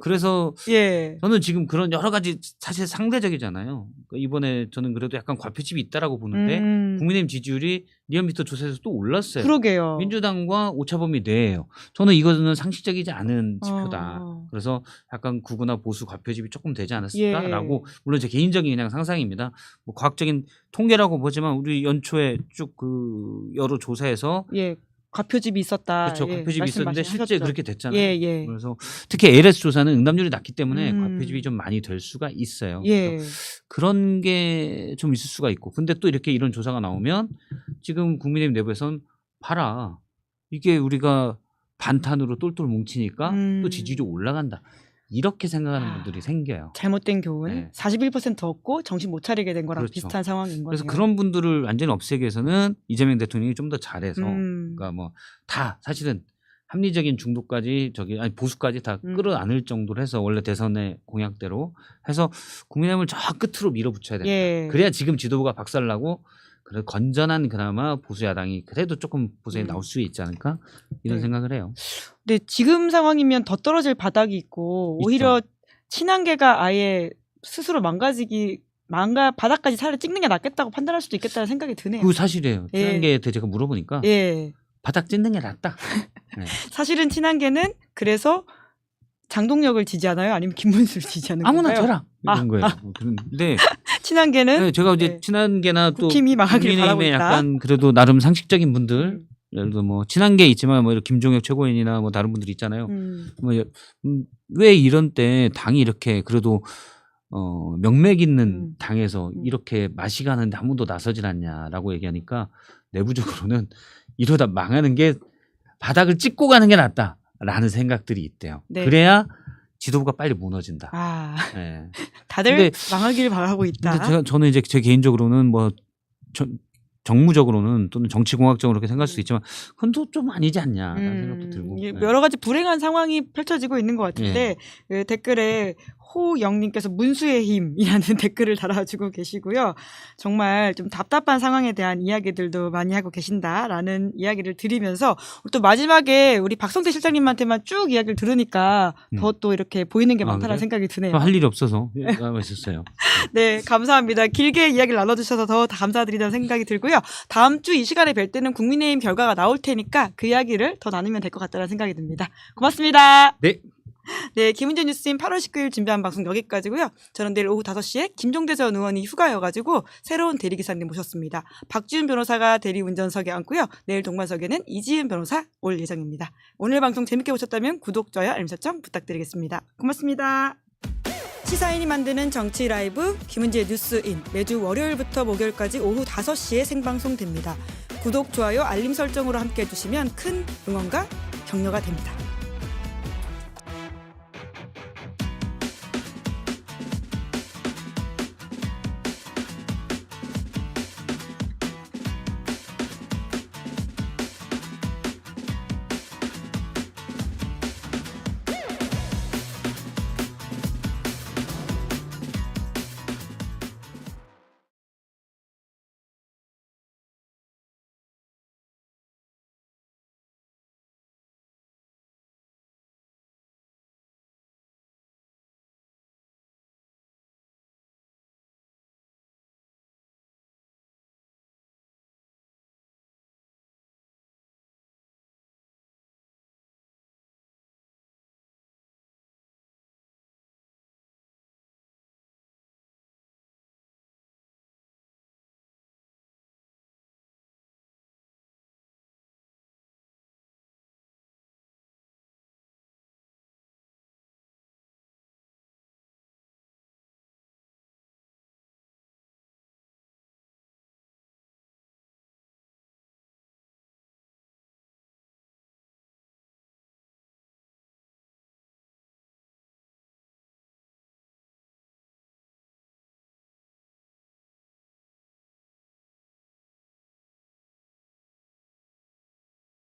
C: 그래서
A: 예.
C: 저는 지금 그런 여러 가지 사실 상대적이잖아요. 이번에 저는 그래도 약간 과표집이 있다라고 보는데 국민의힘 지지율이 리얼미터 조사에서 또 올랐어요.
A: 그러게요.
C: 민주당과 오차범위 내예요. 저는 이거는 상식적이지 않은 지표다. 그래서 약간 구구나 보수 과표집이 조금 되지 않았을까라고 물론 제 개인적인 그냥 상상입니다. 뭐 과학적인 통계라고 보지만 우리 연초에 쭉 그 여러 조사에서
A: 과표집이 있었다.
C: 그렇죠. 과표집이 있었는데 실제 그렇게 됐잖아요.
A: 예.
C: 그래서 특히 ALS 조사는 응답률이 낮기 때문에 과표집이 좀 많이 될 수가 있어요.
A: 예.
C: 그런 게 좀 있을 수가 있고. 근데 또 이렇게 이런 조사가 나오면 지금 국민의힘 내부에선 봐라. 이게 우리가 반탄으로 똘똘 뭉치니까 또 지지율이 올라간다. 이렇게 생각하는 분들이 생겨요.
A: 잘못된 교훈.
C: 네.
A: 41% 얻고 정신 못 차리게 된 거랑
C: 그렇죠.
A: 비슷한 상황인 거예요.
C: 그래서 그런 분들을 완전히 없애기 위해서는 이재명 대통령이 좀 더 잘해서 그러니까 뭐 다 사실은 합리적인 중도까지 보수까지 다 끌어안을 정도로 해서 원래 대선의 공약대로 해서 국민의힘을 저 끝으로 밀어붙여야 된다.
A: 예.
C: 그래야 지금 지도부가 박살나고 그래 건전한 그나마 보수 야당이 그래도 조금 보수에 나올 수 있지 않을까 이런 생각을 해요.
A: 근데 지금 상황이면 더 떨어질 바닥이 있고 오히려 친한계가 아예 스스로 바닥까지 차라리 찍는 게 낫겠다고 판단할 수도 있겠다는 생각이 드네요.
C: 그 사실이에요. 친한계한테 제가 물어보니까 바닥 찍는 게 낫다. 네.
A: 사실은 친한계는 그래서 장동혁을 지지하나요? 아니면 김문수를 지지하는
C: 아무나
A: 건가요?
C: 져라 이런 거예요. 그런데
A: 친한계는
C: 제가 이제 친한계나 또
A: 국힘이 망하길 바라고
C: 국민의힘의
A: 있다.
C: 약간 그래도 나름 상식적인 분들 예를 들어 뭐 친한계 있지만 뭐 이렇게 김종혁 최고위원이나 뭐 다른 분들 있잖아요. 왜 이런 때 당이 이렇게 그래도 명맥 있는 당에서 이렇게 맛이 가는데 아무도 나서질 않냐라고 얘기하니까 내부적으로는 이러다 망하는 게 바닥을 찍고 가는 게 낫다라는 생각들이 있대요.
A: 네.
C: 그래야 지도부가 빨리 무너진다. 네.
A: 다들 망하길 바라고 있다.
C: 근데 저는 이제 제 개인적으로는 뭐 정무적으로는 또는 정치공학적으로 그렇게 생각할 수도 있지만 그건 또 좀 아니지 않냐라는 생각도 들고.
A: 여러 가지 불행한 상황이 펼쳐지고 있는 것 같은데 그 댓글에 호영님께서 문수의 힘이라는 댓글을 달아주고 계시고요. 정말 좀 답답한 상황에 대한 이야기들도 많이 하고 계신다라는 이야기를 드리면서 또 마지막에 우리 박성태 실장님한테만 쭉 이야기를 들으니까 더 또 이렇게 보이는 게 많다는 생각이 드네요.
C: 할 일이 없어서 있었어요.
A: 네, 감사합니다. 길게 이야기를 나눠주셔서 더 감사드리다는 생각이 들고요. 다음 주 이 시간에 뵐 때는 국민의힘 결과가 나올 테니까 그 이야기를 더 나누면 될 것 같다는 생각이 듭니다. 고맙습니다.
C: 네.
A: 네, 김은재 뉴스인 8월 19일 준비한 방송 여기까지고요. 저는 내일 오후 5시에 김종대 전 의원이 휴가여가지고 새로운 대리기사님 모셨습니다. 박지훈 변호사가 대리운전석에 앉고요. 내일 동반석에는 이지은 변호사 올 예정입니다. 오늘 방송 재밌게 보셨다면 구독, 좋아요, 알림 설정 부탁드리겠습니다. 고맙습니다. 시사인이 만드는 정치 라이브 김은지의 뉴스인 매주 월요일부터 목요일까지 오후 5시에 생방송됩니다. 구독, 좋아요, 알림 설정으로 함께해 주시면 큰 응원과 격려가 됩니다.